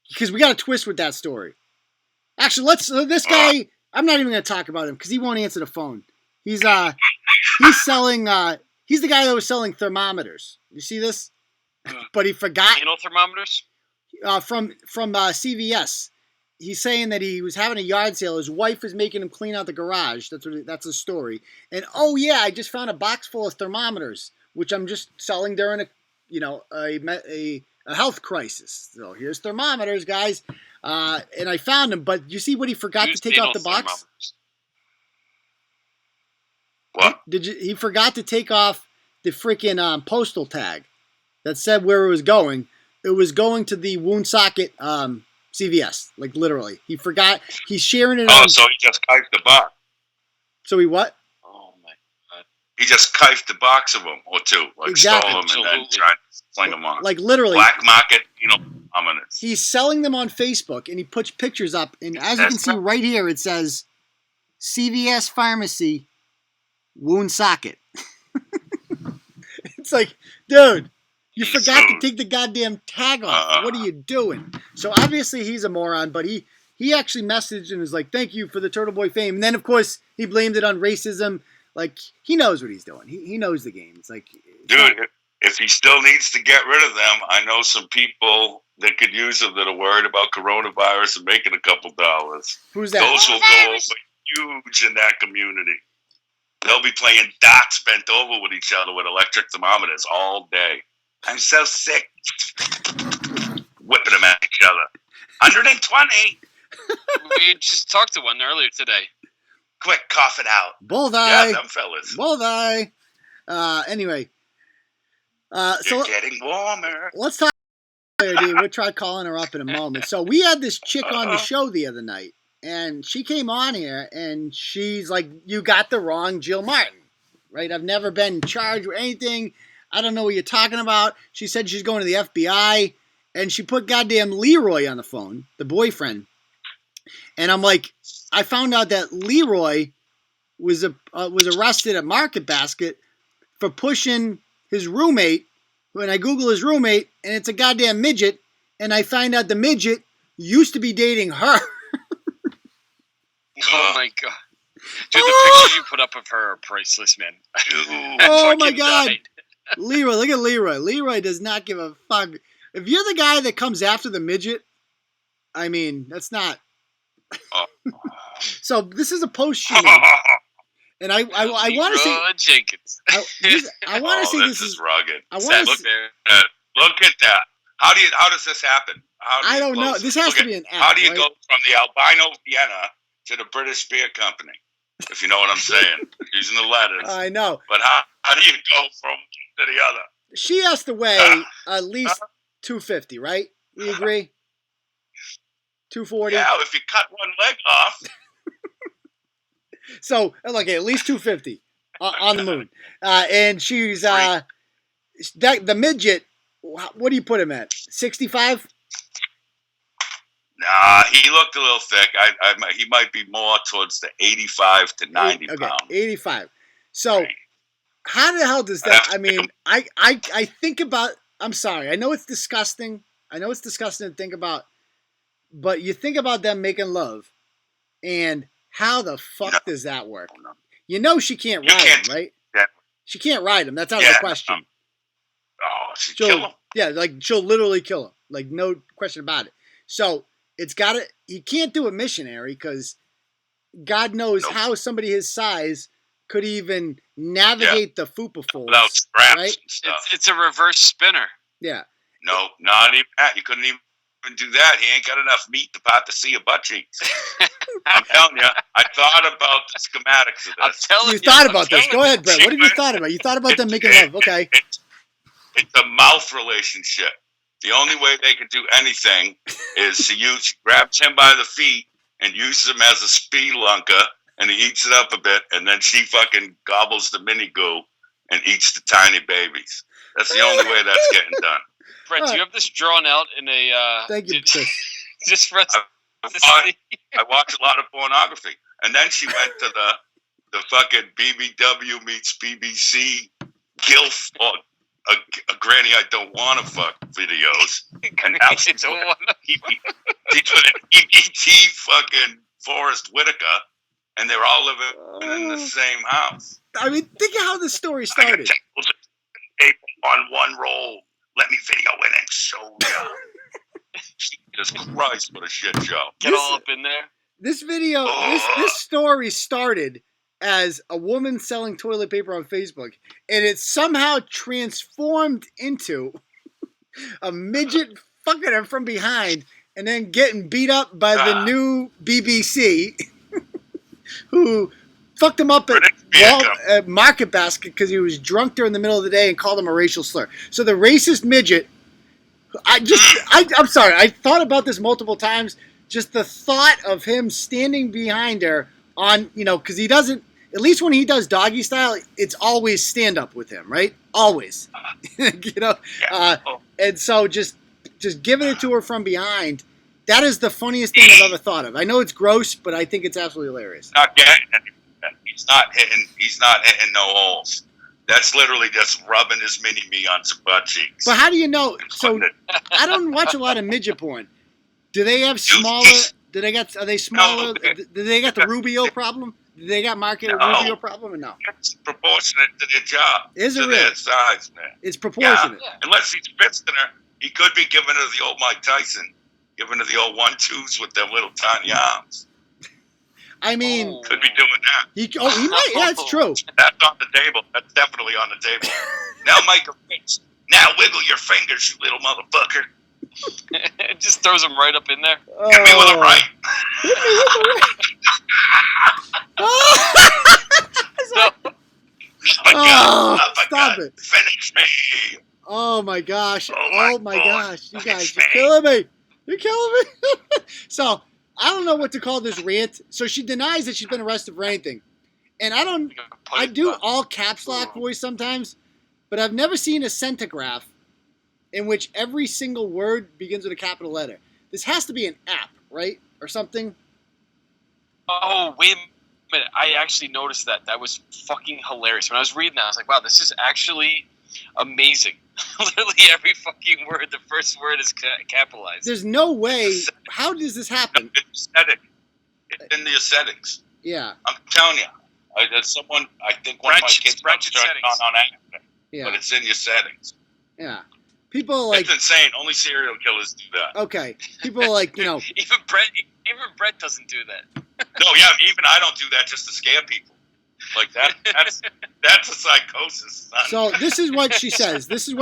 Because we got a twist with that story. Actually, this guy, I'm not even going to talk about him because he won't answer the phone. He's selling, he's the guy that was selling thermometers. You see this? But he forgot. Anal thermometers? From CVS. He's saying that he was having a yard sale. His wife is making him clean out the garage. That's the story. And oh yeah, I just found a box full of thermometers, which I'm just selling during a health crisis. So here's thermometers, guys. And I found them, but you see what he forgot to take off the box? What? He forgot to take off the freaking postal tag that said where it was going. It was going to the Woonsocket CVS, like literally. He forgot. He's sharing it. Oh, so he just kifed the box. So he what? Oh my god! He just kifed the box of them or two, like Exactly. stole them and then tried to fling them on. Like literally, black market. Ominous. He's selling them on Facebook, and he puts pictures up. And as you can see right here, it says CVS Pharmacy Woonsocket. It's like, dude. You forgot to take the goddamn tag off. What are you doing? So obviously he's a moron, but he actually messaged and was like, thank you for the Turtle Boy fame. And then, of course, he blamed it on racism. Like, he knows what he's doing. He knows the game. It's like... Dude, if he still needs to get rid of them, I know some people that could use them that are worried about coronavirus and making a couple dollars. Who's that? Those will go over huge in that community. They'll be playing dots bent over with each other with electric thermometers all day. I'm so sick. Whipping them at each other. 120. We just talked to one earlier today. Quick, cough it out. Bullseye. Yeah, them fellas. Bullseye. Anyway. You're getting warmer. Let's talk about her, dude. We'll try calling her up in a moment. So we had this chick on the show the other night, and she came on here, and she's like, you got the wrong Jill Martin, right? I've never been charged with anything. I don't know what you're talking about. She said she's going to the FBI, and she put goddamn Leroy on the phone, the boyfriend. And I'm like, I found out that Leroy was arrested at Market Basket for pushing his roommate. When I Google his roommate, and it's a goddamn midget, and I find out the midget used to be dating her. Oh my god. Dude, the pictures you put up of her are priceless, man. Oh my god. Died. Leroy, look at Leroy. Leroy does not give a fuck. If you're the guy that comes after the midget, I mean, that's not. So this is a post she made. And I want to say Jenkins. I want to say this is rugged. Look at that. How does this happen? I don't know. This has to be an app. How do you go from the albino Vienna to the British Beer Company? If you know what I'm saying, using the letters. I know. But how do you go from one to the other? She has to weigh at least 250, right? We agree. 240. Yeah, if you cut one leg off. So, like, at least 250. on the moon. And she's the midget. What do you put him at? 65? Nah, he looked a little thick. He might be more towards the 85 to 90 okay, pound. 85. So, Right. how the hell does that? I mean, I think about. I'm sorry. I know it's disgusting. I know it's disgusting to think about. But you think about them making love, and how the fuck does that work? No. You know she can't ride him, right? Yeah. She can't ride him. That's out of the question. She'd kill him. Yeah, like she'll literally kill him. Like no question about it. So it's got to. He can't do a missionary because God knows how somebody his size could even navigate the fupa folds without straps right? and stuff. It's a reverse spinner. Yeah. No, not even that. You couldn't even do that. He ain't got enough meat to pot to see a butt cheeks. I'm telling you, I thought about the schematics of I'm this. telling You thought about this. telling Go ahead, you. Brett. What have you thought about? You thought about them making love. Okay. It's a mouth relationship. The only way they could do anything is she grabs him by the feet and uses him as a spelunker, and he eats it up a bit, and then she fucking gobbles the mini goo and eats the tiny babies. That's the only way that's getting done. Brett, do you have this drawn out in a? Thank you, Chris. Just for us. I watch a lot of pornography, and then she went to the fucking BBW meets BBC GILF or a granny I don't want to fuck videos, and now she's with an EBT fucking Forrest Whitaker, and they're all living in the same house. I mean, think of how the story started. On one roll, let me video in and show you. Jesus Christ, what a shit show! Get all up in there. This video, this story started as a woman selling toilet paper on Facebook, and it somehow transformed into a midget fucking her from behind and then getting beat up by the new BBC who fucked him up at Market Basket because he was drunk during the middle of the day and called him a racial slur. So the racist midget, I'm sorry, I thought about this multiple times. Just the thought of him standing behind her on, because he doesn't, at least when he does doggy style, it's always stand up with him, right? Always. And so just giving it to her from behind, that is the funniest thing I've ever thought of. I know it's gross, but I think it's absolutely hilarious. Not getting it. He's not hitting no holes. That's literally just rubbing his mini-me on some butt cheeks. But how do you know? So I don't watch a lot of midget porn. Do they have smaller? Are they smaller? No. Do they got the Rubio problem? Do they got market Rubio problem or no? It's proportionate to their job. Is it to really? their size, man. It's proportionate. Yeah. Unless he's fisting her, he could be giving her the old Mike Tyson, giving her the old 1-2s with them little tiny arms. I mean, could be doing that. He might. Yeah, it's true. That's on the table. That's definitely on the table. Now make a face. Now wiggle your fingers, you little motherfucker. It just throws him right up in there. Hit me with a right. Stop it. Finish me. Oh my gosh. Oh my gosh. You guys are killing me. You're killing me. So, I don't know what to call this rant. So she denies that she's been arrested for anything. And I do all caps lock voice sometimes, but I've never seen a centograph in which every single word begins with a capital letter. This has to be an app, right? Or something. Oh, wait a minute. I actually noticed that. That was fucking hilarious. When I was reading that, I was like, wow, this is actually amazing. Literally every fucking word, the first word is capitalized. There's no way. How does this happen? It's in the aesthetics. Yeah. I'm telling you. I think one of my kids got turned on accident. Yeah. But it's in your settings. Yeah. People like... It's insane. Only serial killers do that. Okay. People like, Even Bret doesn't do that. No, yeah, even I don't do that just to scare people. Like that's a psychosis, son. So this is what she says. This is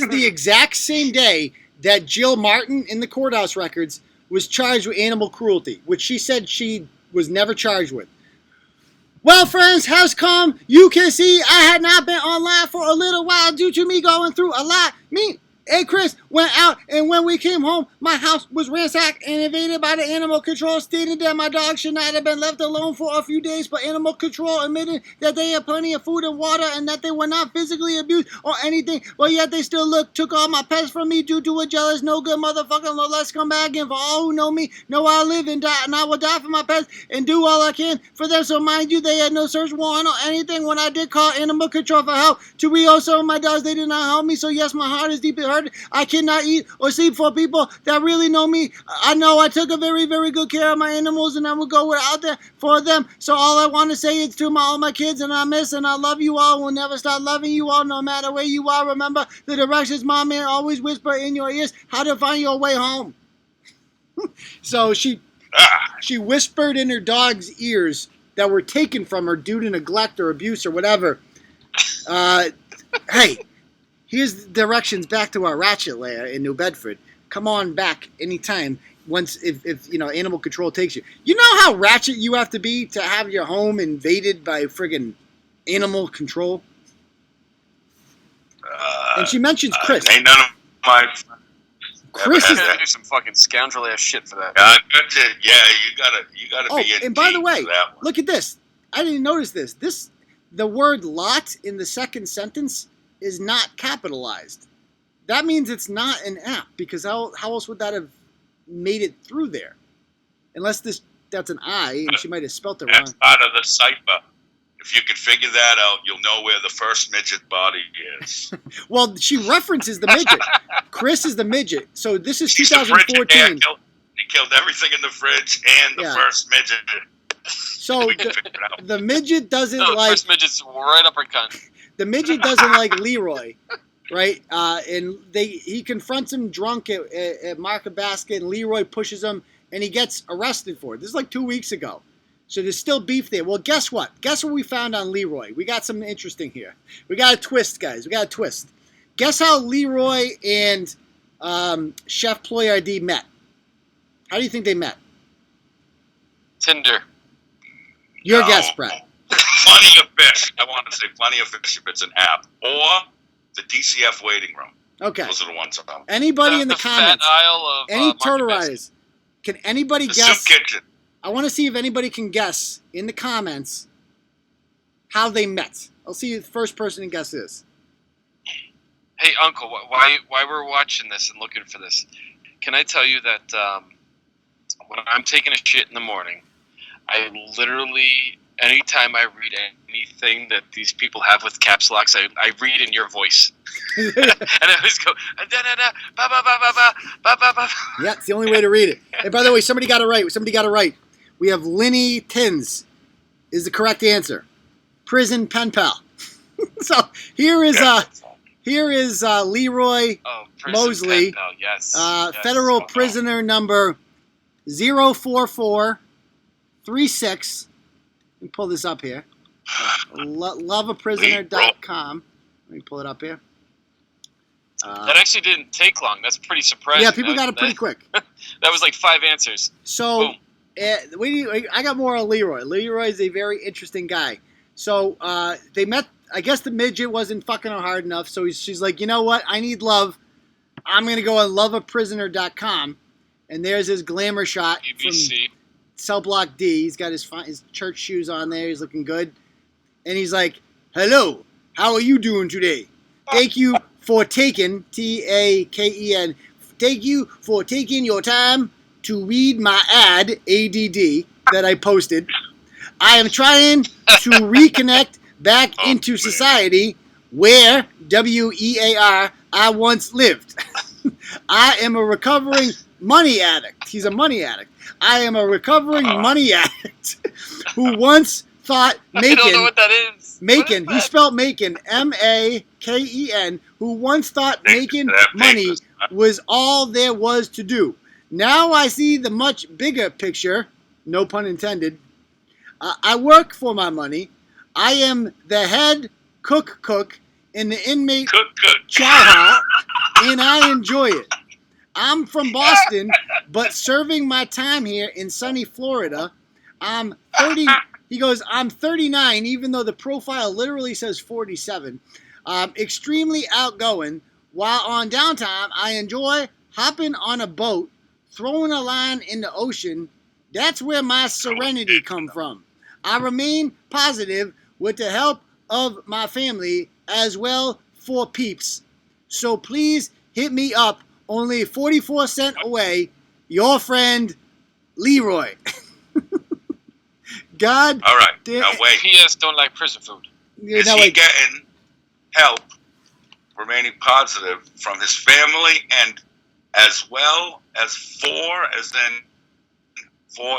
the exact same day that Jill Martin in the courthouse records was charged with animal cruelty, which she said she was never charged with. Well, friends, how's come? You can see I had not been online for a little while due to me going through a lot. Hey, Chris, went out, and when we came home, my house was ransacked and invaded by the animal control, stating that my dog should not have been left alone for a few days, but animal control admitted that they had plenty of food and water and that they were not physically abused or anything, but yet they still took all my pets from me due to a jealous, no good motherfucking let's come back. And for all who know me, know I live and die, and I will die for my pets and do all I can for them. So mind you, they had no search warrant or anything. When I did call animal control for help to rehome some of my dogs, they did not help me. So yes, my heart is deeply hurt. I cannot eat or sleep. For people that really know me, I know I took a very, very good care of my animals, and I will go out there for them. So all I want to say is to all my kids, and I miss and I love you all. Will never stop loving you all, no matter where you are. Remember the directions my man always whisper in your ears, how to find your way home. So she whispered in her dog's ears that were taken from her due to neglect or abuse or whatever. Hey, here's the directions back to our ratchet lair in New Bedford. Come on back anytime once if you know animal control takes you. You know how ratchet you have to be to have your home invaded by friggin' animal control? And she mentions Chris. Ain't none of my... Chris is do some fucking scoundrel ass shit for that. You gotta be in and by the deep way, for that one. look at this. I didn't notice this. The word lot in the second sentence is not capitalized. That means it's not an app, because how else would that have made it through there? Unless that's an I, and she might have spelt it wrong. That's part of the cipher. If you can figure that out, you'll know where the first midget body is. Well, she references the midget. Chris is the midget. So this is He's the fridge 2014. He killed everything in the fridge and the first midget. So the midget doesn't No, the like... first midget's right up her cunt. The midget doesn't like Leroy, right? And he confronts him drunk at Market Basket, and Leroy pushes him, and he gets arrested for it. This is like 2 weeks ago. So there's still beef there. Well, guess what? Guess what we found on Leroy? We got something interesting here. We got a twist, guys. We got a twist. Guess how Leroy and Chef Ployardee met? How do you think they met? Tinder. Your No. guess, Bret. Plenty of Fish. I want to say Plenty of Fish if it's an app. Or the DCF waiting room. Okay. Those are the ones I'm... Anybody in the fat comments, aisle of any Market turtle Basket. riders, can anybody The guess? Soup Kitchen. I want to see if anybody can guess in the comments how they met. I'll see if the first person to guess this. Hey, Uncle, why we're watching this and looking for this? Can I tell you that when I'm taking a shit in the morning, I literally, anytime I read anything that these people have with caps locks, I read in your voice. And I always go, da-da-da, ba-ba-ba-ba-ba-ba-ba-ba. Yeah, it's the only way to read it. And by the way, somebody got it right. We have Linny Tins is the correct answer. Prison pen pal. So here is Leroy Prison Mosley, pen pal, yes. federal Oh, prisoner number 04436. Let me pull this up here. Loveaprisoner.com. Let me pull it up here. That actually didn't take long. That's pretty surprising. Yeah, people got it pretty quick. That was like 5 answers. So Boom. I got more on Leroy. Leroy is a very interesting guy. So they met. I guess the midget wasn't fucking her hard enough. So she's like, you know what? I need love. I'm going to go on loveaprisoner.com. And there's his glamour shot BBC. from Cell Block D. He's got his church shoes on there. He's looking good. And he's like, hello, how are you doing today? Thank you for taking, Taken, thank you for taking your time to read my ad, ADD, that I posted. I am trying to reconnect back into society where, WEAR, I once lived. I am a recovering money addict. He's a money addict. I am a recovering money addict who once thought I don't know what that is. Macon, he spelled Macon, M-A-K-E-N, who once thought making money was all there was to do. Now I see the much bigger picture, no pun intended. I work for my money. I am the head cook in the inmate chow hall, and I enjoy it. I'm from Boston, but serving my time here in sunny Florida. I'm 30. He goes, I'm 39, even though the profile literally says 47. Extremely outgoing, While on downtime, I enjoy hopping on a boat, throwing a line in the ocean. That's where my serenity come from. I remain positive with the help of my family as well for peeps. So please hit me up. Only 44 cents away. Your friend, Leroy. God. All right. damn. Now wait. P.S. Don't like prison food. Is he getting help remaining positive from his family and as well as four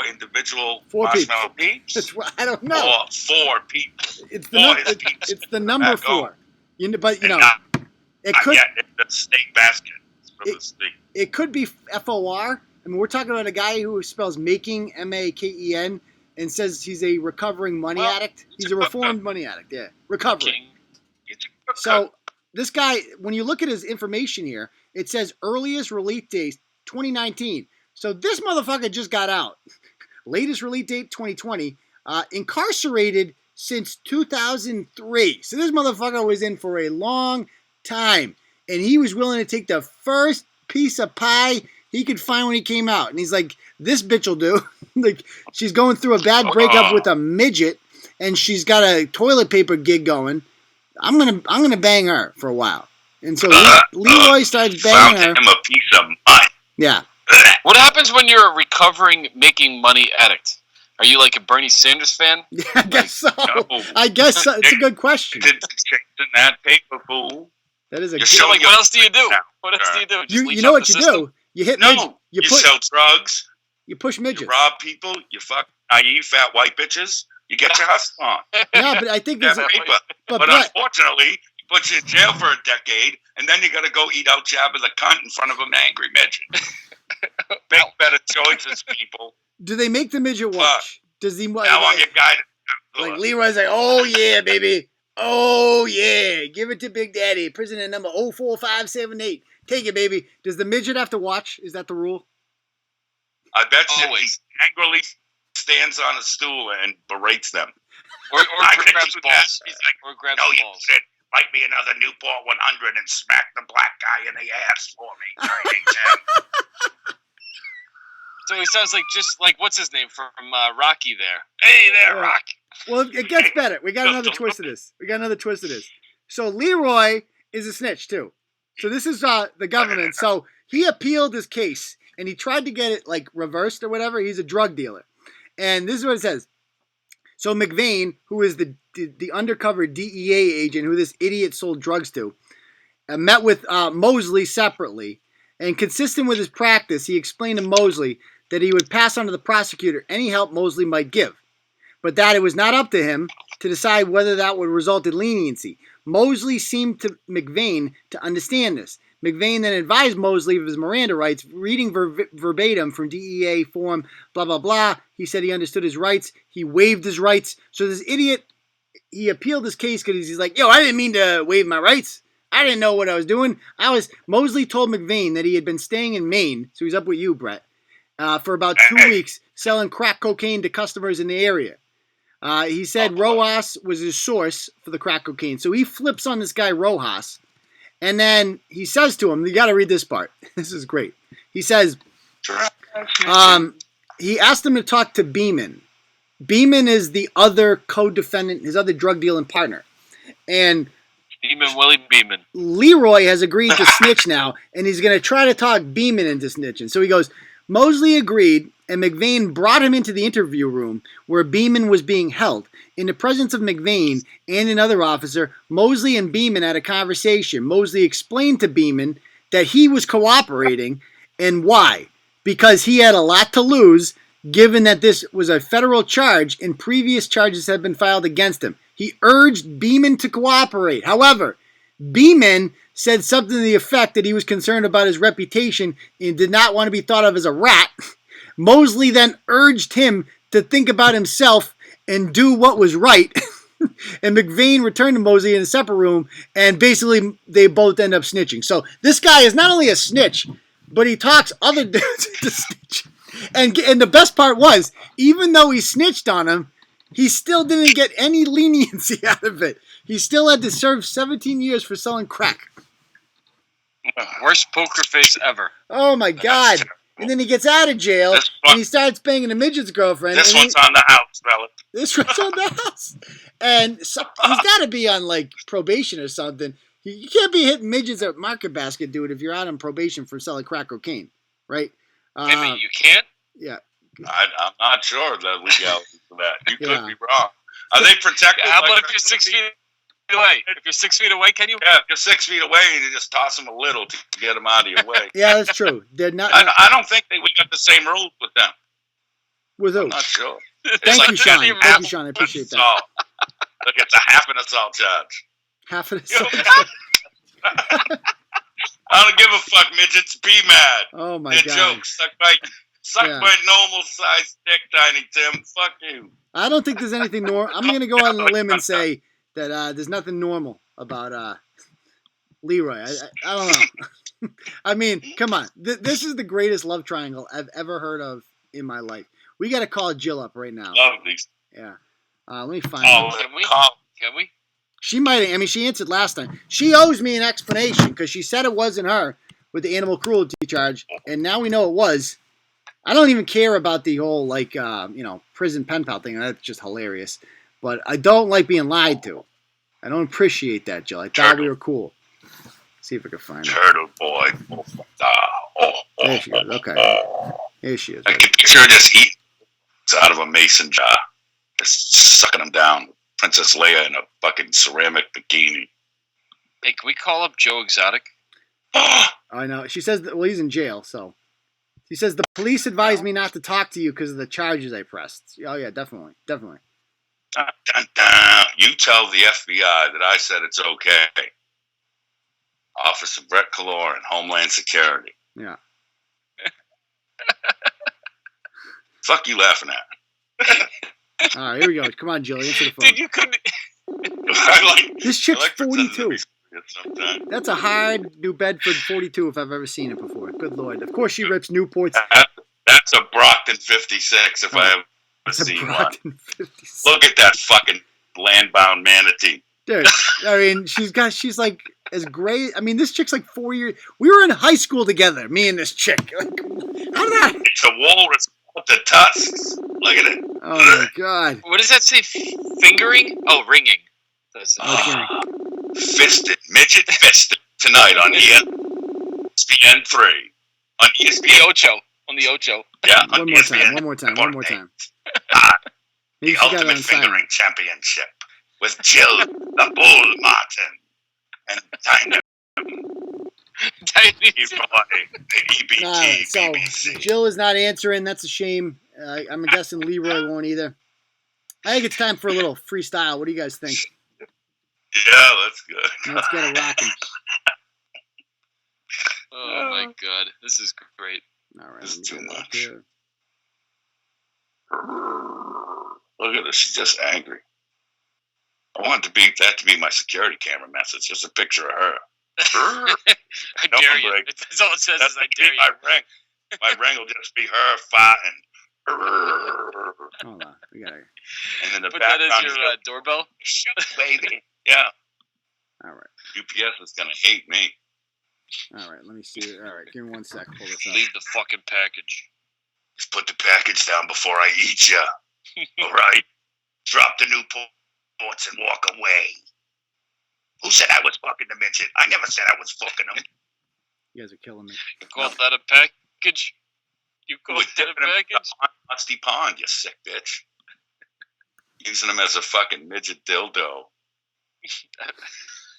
individual Four peeps. marshmallow peeps? I don't know. Or four peeps. It's peeps. it's the number Back 4. But And not it could yet in the steak basket. it could be FOR. I mean, we're talking about a guy who spells making, MAKEN, and says he's a recovering money addict. He's a reformed money addict. Yeah, recovering. So this guy, when you look at his information here, it says earliest release date 2019. So this motherfucker just got out. Latest release date 2020. Incarcerated since 2003. So this motherfucker was in for a long time, and he was willing to take the first piece of pie he could find when he came out. And he's like, this bitch will do. Like, she's going through a bad breakup with a midget, and she's got a toilet paper gig going. I'm gonna bang her for a while. And so Leroy starts banging her. Found him a piece of mine. Yeah. What happens when you're a recovering making money addict? Are you like a Bernie Sanders fan? Yeah, I guess so. No. I guess so. It's a good question. Didn't chasing that paper, fool. That is a You're good showing What else do you do? What else do you do? Just You leech know off what the you system? do? You hit No, midget. you sell drugs. You push You midgets. rob people. You fuck naive fat white bitches. You get your hustle on. Yeah, but I think there's That a, paper. but But Brett, unfortunately, he puts you in jail for a decade, and then you got to go eat out Jabba the cunt in front of an angry midget. Make better choices, people. do they make the midget watch? Does he? Now I'm your guy. Like Leroy's like, oh yeah, baby. Oh yeah. Give it to Big Daddy. Prisoner number 04578. Take it, baby. Does the midget have to watch? Is that the rule? I bet you he Always. angrily stands on a stool and berates them. Or I could grabs do that. balls. He's like, Or grabs no, the you balls. did. Light me another Newport 100 and smack the black guy in the ass for me. Chinese him. So he sounds like just like what's his name from Rocky there. Hey there, Yeah. Rocky. Well, it gets better. We got another twist of this. So Leroy is a snitch too. So this is the government. So he appealed his case and he tried to get it like reversed or whatever. He's a drug dealer. And this is what it says. So McVeigh, who is the undercover DEA agent who this idiot sold drugs to, met with Mosley separately. And consistent with his practice, he explained to Mosley that he would pass on to the prosecutor any help Mosley might give, but that it was not up to him to decide whether that would result in leniency. Mosley seemed to McVeigh to understand this. McVeigh then advised Mosley of his Miranda rights, reading verbatim from DEA form, blah, blah, blah. He said he understood his rights. He waived his rights. So this idiot, he appealed his case because he's like, yo, I didn't mean to waive my rights. I didn't know what I was doing. Mosley told McVeigh that he had been staying in Maine, so he's up with you, Brett, for about 2 weeks, selling crack cocaine to customers in the area. He said Rojas was his source for the crack cocaine. So he flips on this guy Rojas, and then he says to him, you got to read this part. This is great. He says, he asked him to talk to Beeman. Beeman is the other co-defendant, his other drug dealing partner. And Willie Beeman. Leroy has agreed to snitch now, and he's going to try to talk Beeman into snitching. So he goes, Mosley agreed, and McVeigh brought him into the interview room where Beeman was being held. In the presence of McVeigh and another officer, Mosley and Beeman had a conversation. Mosley explained to Beeman that he was cooperating, and why. Because he had a lot to lose, given that this was a federal charge and previous charges had been filed against him. He urged Beeman to cooperate. However, Beeman said something to the effect that he was concerned about his reputation and did not want to be thought of as a rat. Mosley then urged him to think about himself and do what was right. And McVeigh returned to Mosley in a separate room, and basically they both end up snitching. So this guy is not only a snitch, but he talks other dudes to snitch. And the best part was, even though he snitched on him, he still didn't get any leniency out of it. He still had to serve 17 years for selling crack. Worst poker face ever. Oh my God! And then he gets out of jail and he starts banging a midget's girlfriend. This one's on the house, fella. This one's on the house, and so, he's got to be on like probation or something. You can't be hitting midgets at Market Basket, dude, if you're out on probation for selling crack cocaine, right? Maybe you can't. Yeah. I'm not sure the legality for that. You could be wrong. Are they protected? How about if you're 6 feet away? If you're 6 feet away, can you? Yeah, if you're 6 feet away and you just toss them a little to get them out of your way. Yeah, that's true. They're not. I don't think we got the same rules with them. With who? I'm not sure. Thank you, Sean. Thank you, Sean. I appreciate that. Look, it's a half an assault charge. Half an assault. I don't give a fuck, midgets. Be mad. Oh my They're God. jokes. Suck my normal size dick, Tiny Tim. Fuck you. I don't think there's anything normal. I'm going to go on a limb and say that there's nothing normal about Leroy. I don't know. I mean, come on. This is the greatest love triangle I've ever heard of in my life. We got to call Jill up right now. Love these. Yeah. Let me find her. Can we? She might. I mean, she answered last time. She owes me an explanation because she said it wasn't her with the animal cruelty charge, and now we know it was. I don't even care about the whole prison pen pal thing. That's just hilarious. But I don't like being lied to. I don't appreciate that, Jill. I thought we were cool. Let's see if I can find her. Turtle boy. There she is. Okay. Here she is. I can picture her just eating out of a mason jar, just sucking them down. Princess Leia in a fucking ceramic bikini. Hey, can we call up Joe Exotic? I know. She says that, well, he's in jail, so. She says, the police advised me not to talk to you because of the charges I pressed. Oh, yeah, definitely. Definitely. Dun, dun, dun. You tell the FBI that I said it's okay. Officer Bret and Homeland Security. Yeah. Fuck you laughing at? All right, here we go. Come on, Jill. Answer the phone. Dude, you couldn't. This chick's 42. That's a hard New Bedford 42 if I've ever seen it before. Good Lord. Of course she rips Newport's. That's a Brockton 56 if I ever seen one. 56. Look at that fucking land-bound manatee. Dude, I mean, she's like as great. I mean, this chick's like 4 years. We were in high school together, me and this chick. Like, how did that? It's a walrus with the tusks. Look at it. Oh my God. What does that say? Fingering? Oh, ringing. Fisted. Midget fisted. Tonight on ESPN 3. On ESPN. Ocho. On the Ocho. Yeah, on One more ESPN. time. One more time. One more time. The Ultimate Fingering Championship with Jill the Bull Martin and Tiny EBT So BBC. Jill is not answering. That's a shame. I'm guessing Leroy won't either. I think it's time for a little freestyle. What do you guys think? Yeah, that's good. Let's get it rocking. Oh my God, this is great. All right, This is let me too get it up much. here. Look at her. She's just angry. I want that to be my security camera message. Just a picture of her. I dare you. That's all it says. That's Is I dare you. my ring. My ring will just be her farting. Hold on, we got it. And then the Put that as background your is doorbell. baby. Yeah. All right, UPS is gonna hate me. all right. Let me see. All right, give me 1 sec. Pull this up. Leave the fucking package. Just put the package down before I eat ya. All right. Drop the Newports and walk away. Who said I was fucking the midget? I never said I was fucking them. You guys are killing me. You call that a package? You call that a package? Musty Pond, you sick bitch. Using them as a fucking midget dildo.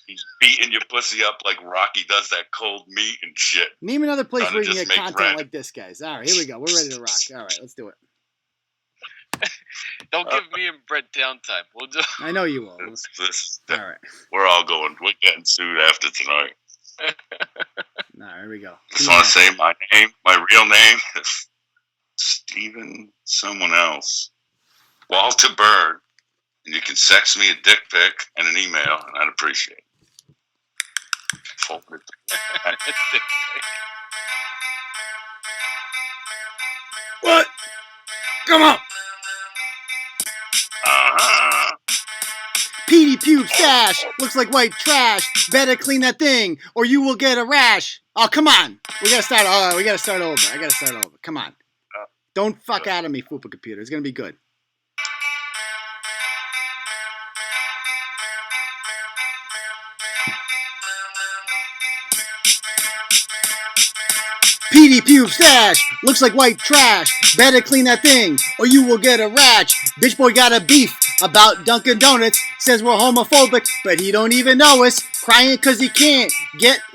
He's beating your pussy up like Rocky does that cold meat and shit. Name another place Trying where to you can just get make content bread. like this, guys. All right, here we go. We're ready to rock. All right, let's do it. Don't give me and Bret downtime. We'll do. I know you will. All right. We're all going. We're getting sued after tonight. All right, here we go. Just want to say my name. My real name is Stephen someone else. Walter Bird. And you can sex me a dick pic and an email, and I'd appreciate it. Forward it. What? Come on. Uh-huh. Petey Petey Pubestache looks like white trash. Better clean that thing, or you will get a rash. Oh, come on. We gotta start. We gotta start over. I gotta start over. Come on. Don't fuck out of me, Fupa Computer. It's gonna be good. Petey Pubestache looks like white trash. Better clean that thing, or you will get a rash. Bitch boy got a beef about Dunkin' Donuts. Says we're homophobic, but he don't even know us. Crying cause he can't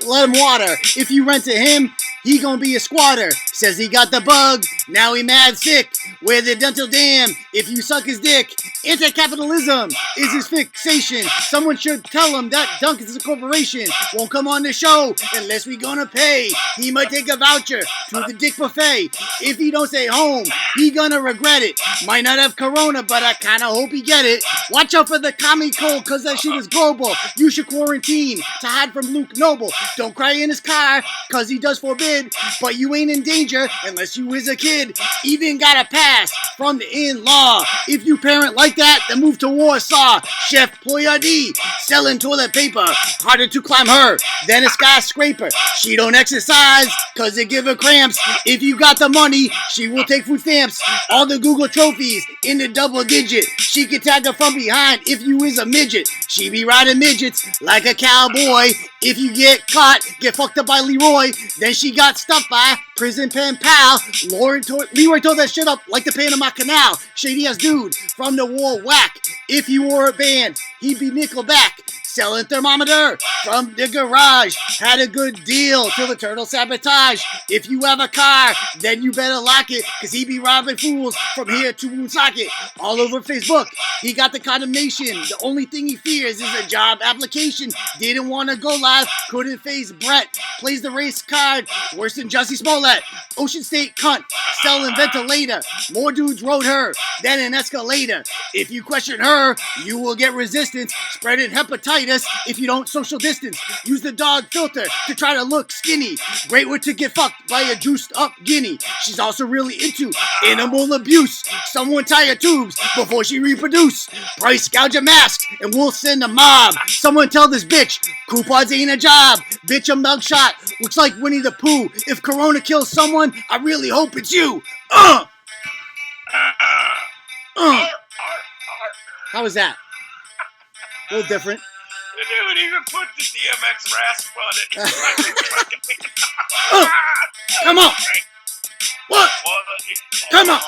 let him water. If you rent to him, he gonna be a squatter. Says he got the bug, now he mad sick. Where the dental dam, if you suck his dick. Anti-capitalism is his fixation. Someone should tell him that Dunkin' is a corporation. Won't come on the show unless we gonna pay. He might take a voucher to the dick buffet. If he don't stay home, he gonna regret it. Might not have corona, but I kinda hope he get it. Watch out for the commie cold, cause that shit is global. You should quarantine to hide from Luke Noble. Don't cry in his car, cause he does forbid. But you ain't in danger unless you is a kid. Even got a pass from the in-law. If you parent like that, then move to Warsaw. Chef Ployardi selling toilet paper. Harder to climb her than a skyscraper. She don't exercise cause it give her cramps. If you got the money, she will take food stamps. All the Google trophies in the double digit. She can tag her from behind if you is a midget. She be riding midgets like a cowboy. If you get caught, get fucked up by Leroy. Then she got stuffed by prison pen pal. Leroy tore that shit up like the Panama Canal. Shady ass dude from the war whack. If you were a band, he'd be Nickelback. Selling thermometer from the garage. Had a good deal till the turtle sabotage. If you have a car, then you better lock it. Cause he be robbing fools from here to Woonsocket. All over Facebook, he got the condemnation. The only thing he fears is a job application. Didn't want to go live, couldn't face Bret. Plays the race card, worse than Jussie Smollett. Ocean State cunt, selling ventilator. More dudes rode her than an escalator. If you question her, you will get resistance. Spreading hepatitis if you don't social distance. Use the dog filter to try to look skinny. Great way to get fucked by a juiced up guinea. She's also really into animal abuse. Someone tie her tubes before she reproduce. Price gouge a mask and we'll send a mob. Someone tell this bitch coupons ain't a job. Bitch, a mugshot looks like Winnie the Pooh. If Corona kills someone, I really hope it's you. How was that? A little different. They would even put the DMX rasp on it. Come on. What? Come on.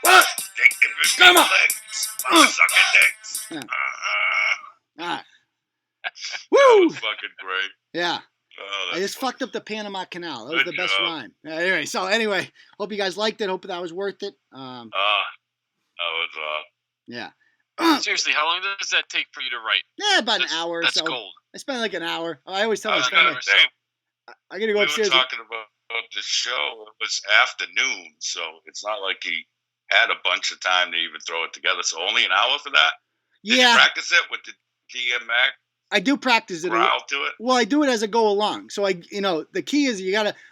What? Come on. Sucking dicks. Yeah. All right. That Woo! was fucking great. Yeah. Oh, I just fucked up the Panama Canal. That was the best rhyme. Anyway, hope you guys liked it. Hope that was worth it. that was Yeah. Seriously, how long does that take for you to write? Yeah, about an hour or so. That's gold. I spent like an hour. I always tell I my was family. gonna say, I gotta go we upstairs. were talking about the show. It was afternoon, so it's not like he had a bunch of time to even throw it together. So only an hour for that? Did you Yeah, practice it with the DMX I do practice it. growl to it? Well, I do it as I go along. So the key is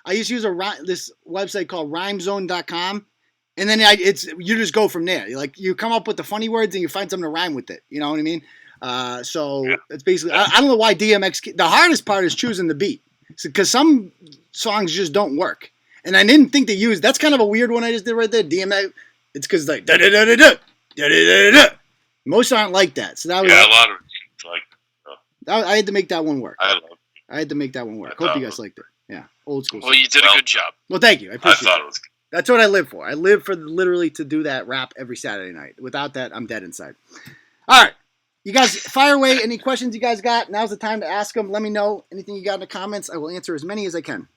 I used to use this website called rhymezone.com. And then you just go from there. You come up with the funny words and you find something to rhyme with it. You know what I mean? It's basically, I don't know why DMX, the hardest part is choosing the beat. Because some songs just don't work. And I didn't think that's kind of a weird one I just did right there. DMX, it's because like, da-da-da-da-da, da-da-da-da-da. Most aren't like that. So that was, Yeah, a lot of it's like, I had to make that one work. I love it. I had to make that one work. I Hope you thought guys liked it. Yeah, old school. Well, you did a good job. Well, thank you. I I appreciate thought it. it was good. That's what I live for. I live for literally to do that rap every Saturday night. Without that, I'm dead inside. All right. You guys, fire away. Any questions you guys got? Now's the time to ask them. Let me know. Anything you got in the comments, I will answer as many as I can.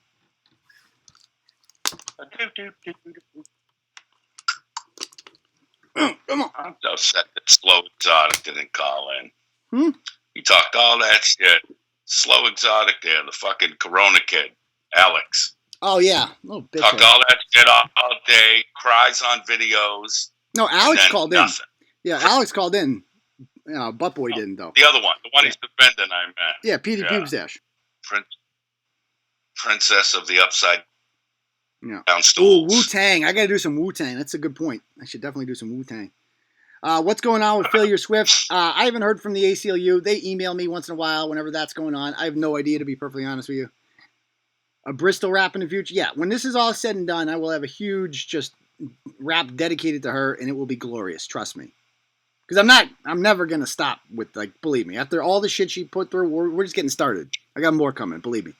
Come on. I'm so upset that Slow Exotic didn't call in. Hmm? He talked all that shit. Slow Exotic there, the fucking Corona kid, Alex. Oh, yeah. Oh, bitch. Talked all that shit all day, cries on videos. No, and Alex then called in. nothing. Yeah, Alex called in. Butt Boy didn't, though. The other one, the one he's defending, I meant. Yeah, Petey Yeah. Pubestache. Princess of the Upside Yeah. Down Ooh, Stools. Wu-Tang. I got to do some Wu-Tang. That's a good point. I should definitely do some Wu-Tang. What's going on with Failure Swift? I haven't heard from the ACLU. They email me once in a while whenever that's going on. I have no idea, to be perfectly honest with you. A Bristol rap in the future? Yeah, when this is all said and done, I will have a huge just rap dedicated to her, and it will be glorious. Trust me. Because I'm never going to stop with, like, believe me. After all the shit she put through, we're just getting started. I got more coming, believe me.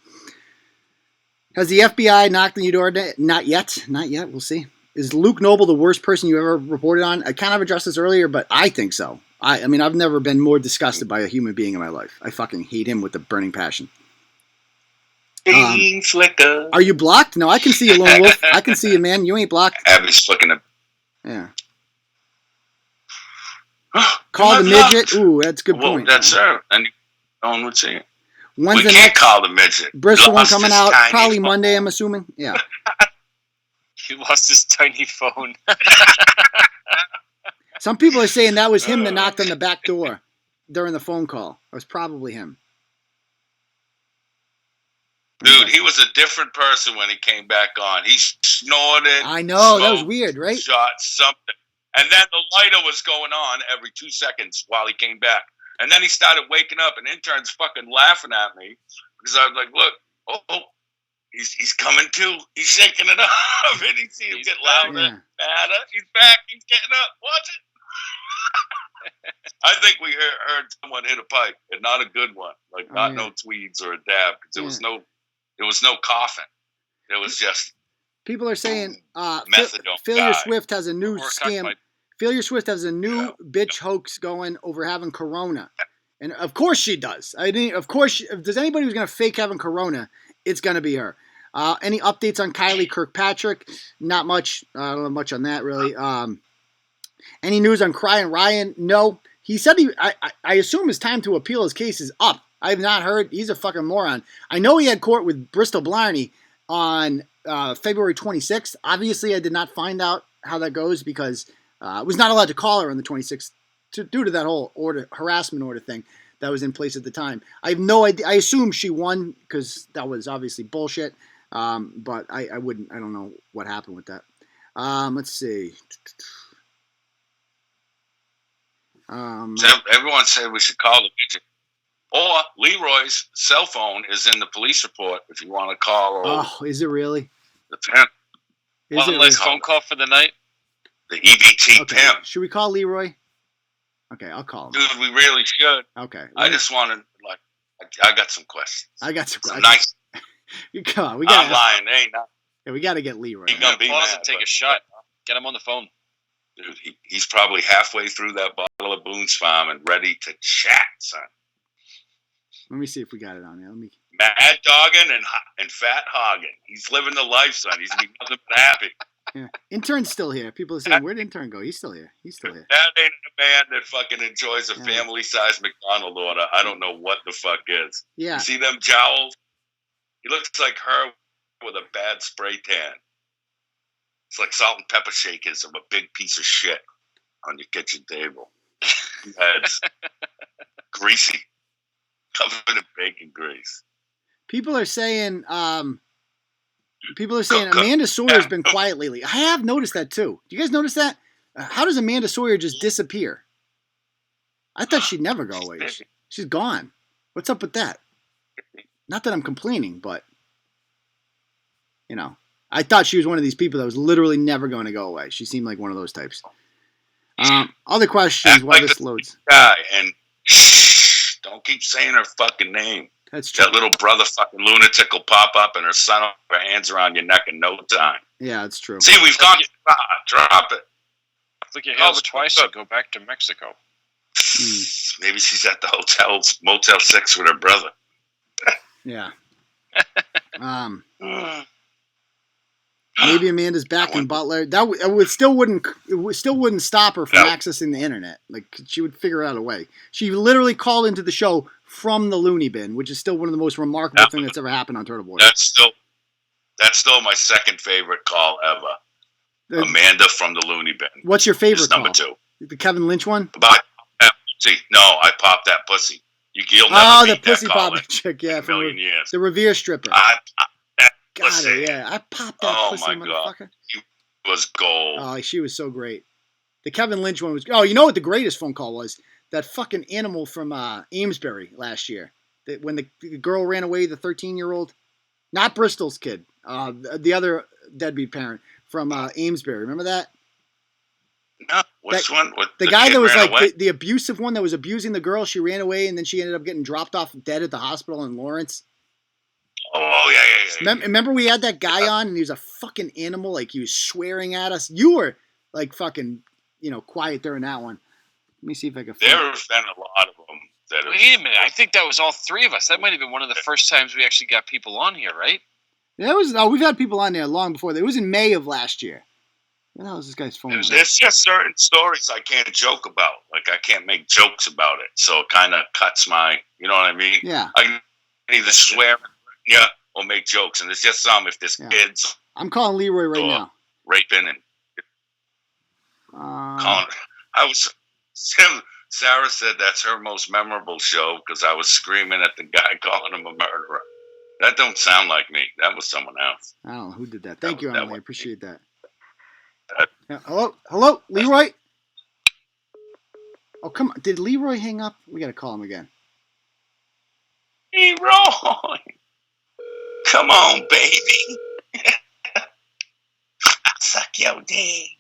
Has the FBI knocked on your door? Not yet. Not yet. We'll see. Is Luke Noble the worst person you ever reported on? I kind of addressed this earlier, but I think so. I mean, I've never been more disgusted by a human being in my life. I fucking hate him with a burning passion. Flicker. Are you blocked? No, I can see you, Lone Wolf. I can see you, man. You ain't blocked. Abby's flicking it. Yeah. Call the midget. Ooh, that's a good point. That's her. And no one would see it. When's we the can't next call the midget. Bristol one coming out? Probably phone. Monday, I'm assuming. Yeah. He lost his tiny phone. Some people are saying that was him that knocked on the back door during the phone call. It was probably him. Dude, he was a different person when he came back on. He snorted. I know, that was weird, right? Shot something. And then the lighter was going on every 2 seconds while he came back. And then he started waking up, and Intern's fucking laughing at me because I was like, look, he's coming to. He's shaking it up. And you see him get louder, madder. He's back. He's getting up. Watch it. I think we heard someone hit a pipe, and not a good one. Like, no tweeds or a dab, because there was no coughing. It was just... People are saying methadone. Failure Swift has a new scam. Failure Swift has a new bitch hoax going over having corona. And of course she does. I mean, of course, if there's anybody who's going to fake having corona, it's going to be her. Any updates on Kylie Kirkpatrick? Not much. I don't know much on that, really. Any news on Crying Ryan? No. He said I assume his time to appeal his case is up. I have not heard. He's a fucking moron. I know he had court with Bristol Blarney on February 26th. Obviously, I did not find out how that goes because I was not allowed to call her on the 26th due to that whole harassment order thing that was in place at the time. I have no idea. I assume she won because that was obviously bullshit. But I don't know what happened with that. Let's see. Everyone said we should call the midget. Or Leroy's cell phone is in the police report if you want to call. Oh, is it really? The pimp. One last phone call for the night. The EBT pimp. Should we call Leroy? Okay, I'll call him. Dude, we really should. Okay. I just wanted, I got some questions. I got some questions. Nice. Come on, I'm lying. They ain't not. Yeah, we got to get Leroy. He's going to be mad. Pause and take a shot. Get him on the phone. Dude, he's probably halfway through that bottle of Boone's Farm and ready to chat, son. Let me see if we got it on there. Mad dogging and fat hogging. He's living the life, son. He's nothing but happy. Yeah. Intern's still here. People are saying, where'd Intern go? He's still here. That ain't a man that fucking enjoys a family-sized McDonald's order. I don't know what the fuck is. Yeah. You see them jowls? He looks like her with a bad spray tan. It's like salt and pepper shakers of a big piece of shit on your kitchen table. Heads. Greasy. Covered in bacon grease. People are saying Amanda Sawyer's been quiet lately. I have noticed that too. Do you guys notice that? How does Amanda Sawyer just disappear? I thought she'd never go away. She's gone. What's up with that? Not that I'm complaining, but I thought she was one of these people that was literally never going to go away. She seemed like one of those types. Other questions while this loads. Guy, and don't keep saying her fucking name. That's true. That little brother fucking lunatic will pop up and her son will have her hands around your neck in no time. Yeah, that's true. See, we've gone. Drop it. Flick your hands twice and go back to Mexico. Maybe she's at the Motel 6 with her brother. Yeah. Maybe Amanda's back in Butler. It still wouldn't stop her from accessing the internet. Like, she would figure out a way. She literally called into the show from the loony bin, which is still one of the most remarkable things that's ever happened on Turtle Boy. That's still my second favorite call ever. Amanda from the loony bin. What's your favorite call? Number 2. The Kevin Lynch one? I popped that pussy. You'll never beat the pussy that popping chick, yeah, in a million years. The Revere stripper. Pussy. Yeah. I popped that pussy, my motherfucker. God. She was gold. Oh, she was so great. The Kevin Lynch one was. Oh, you know what the greatest phone call was? That fucking animal from Amesbury last year. When the girl ran away, the 13-year-old, not Bristol's kid, the other deadbeat parent from Amesbury. Remember that? No, which one? The guy that was like the abusive one that was abusing the girl. She ran away and then she ended up getting dropped off dead at the hospital in Lawrence. Oh, yeah. Remember we had that guy on and he was a fucking animal. Like he was swearing at us. You were like fucking, quiet during that one. Let me see if I can find There have been a lot of them. Wait a minute. I think that was all three of us. That might have been one of the first times we actually got people on here, right? We've had people on there long before. It was in May of last year. What the hell is this guy's phone? There's just certain stories I can't joke about. Like, I can't make jokes about it. So it kind of cuts my, you know what I mean? Yeah. I can either swear or make jokes. And there's just some, if there's kids. I'm calling Leroy right now. Raping and calling. Sarah said that's her most memorable show because I was screaming at the guy calling him a murderer. That don't sound like me. That was someone else. I don't know who did that. Thank you, Emily. I appreciate that. Hello, Leroy? Oh, come on. Did Leroy hang up? We got to call him again. Leroy! Come on, baby. I'll suck your dick.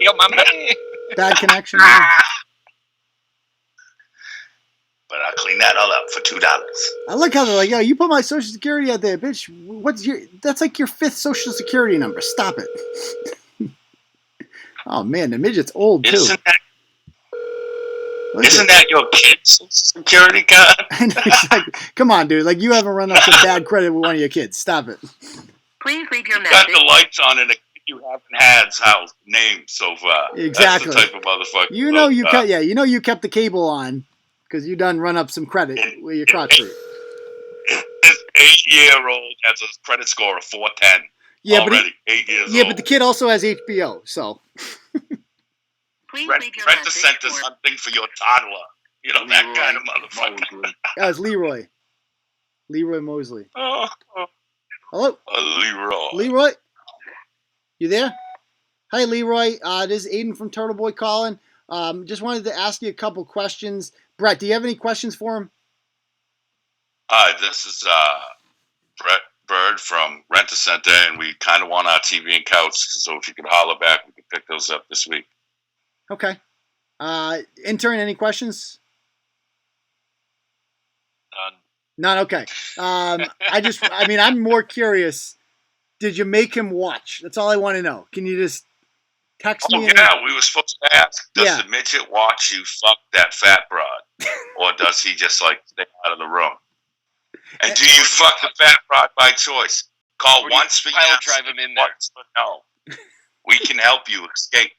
Yo, my man. Bad connection. Man. But I'll clean that all up for $2. I like how they're like, yo, you put my social security out there, bitch. That's like your 5th social security number. Stop it. Oh, man, the midget's old, too. Isn't that your kid's security card? Exactly. Come on, dude. Like, you haven't run up some bad credit with one of your kids. Stop it. Please leave your You message. got the lights on and you haven't had's house name so far. Exactly. That's the type of motherfucker. You kept the cable on because you done run up some credit with your crotch rate. This 8-year-old has a credit score of 410. Yeah, already, 8 years old. But the kid also has HBO, so. Please Rent leave your the message. center something for your toddler. You know, that kind of motherfucker. That was Leroy. Leroy Mosley. Oh, Hello? Leroy. Leroy? You there? Hi, Leroy. This is Aiden from Turtle Boy calling. Just wanted to ask you a couple questions. Bret, do you have any questions for him? Hi, this is Bret Bird from Rent-A-Center, and we kind of want our TV and couch, so if you could holler back, we could pick those up this week. Okay. Intern, any questions? None. Okay. I'm more curious. Did you make him watch? That's all I want to know. Can you just text me? We were supposed to ask, does the midget watch you fuck that fat broad? Or does he just, stay out of the room? And do you fuck the fat broad by choice? Call once for yes, drive him in there. once for no. We can help you escape.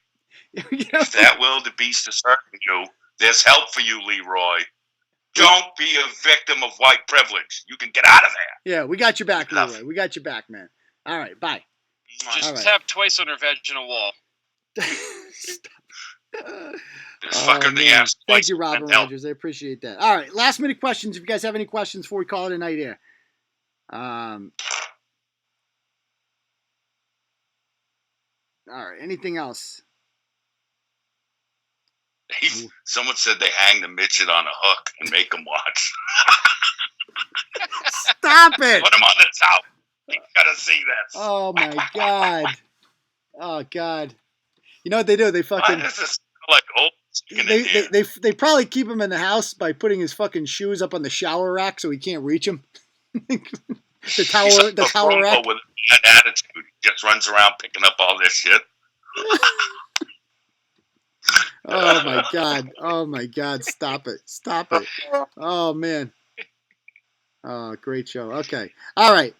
If that will the beast is hurting you, there's help for you, Leroy. Don't be a victim of white privilege. You can get out of there. Yeah, we got your back, Leroy. We got your back, man. All right, bye. Just tap twice on her vaginal wall. The ass. Thank you, Robin Rogers. I appreciate that. All right, last minute questions. If you guys have any questions before we call it a night here. All right, anything else? Someone said they hang the midget on a hook and make him watch. Stop it! Put him on the top. You gotta see this. Oh my god! Oh god! You know what they do? They fucking. This is like old. They probably keep him in the house by putting his fucking shoes up on the shower rack so he can't reach him. the tower rack. With an attitude, he just runs around picking up all this shit. Oh my god! Oh my god! Stop it! Stop it! Oh man! Oh, great show. Okay, all right.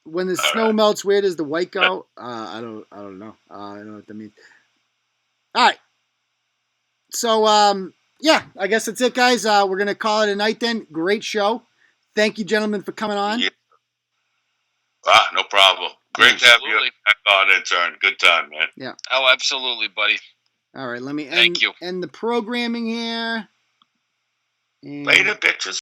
When the snow melts, where does the white go? I don't know. I don't know what that means. All right. So I guess that's it, guys. We're gonna call it a night then. Great show. Thank you, gentlemen, for coming on. Yeah. No problem. Great to have you back on, Intern. Good time, man. Yeah. Oh, absolutely, buddy. All right, let me end the programming here. Later, bitches.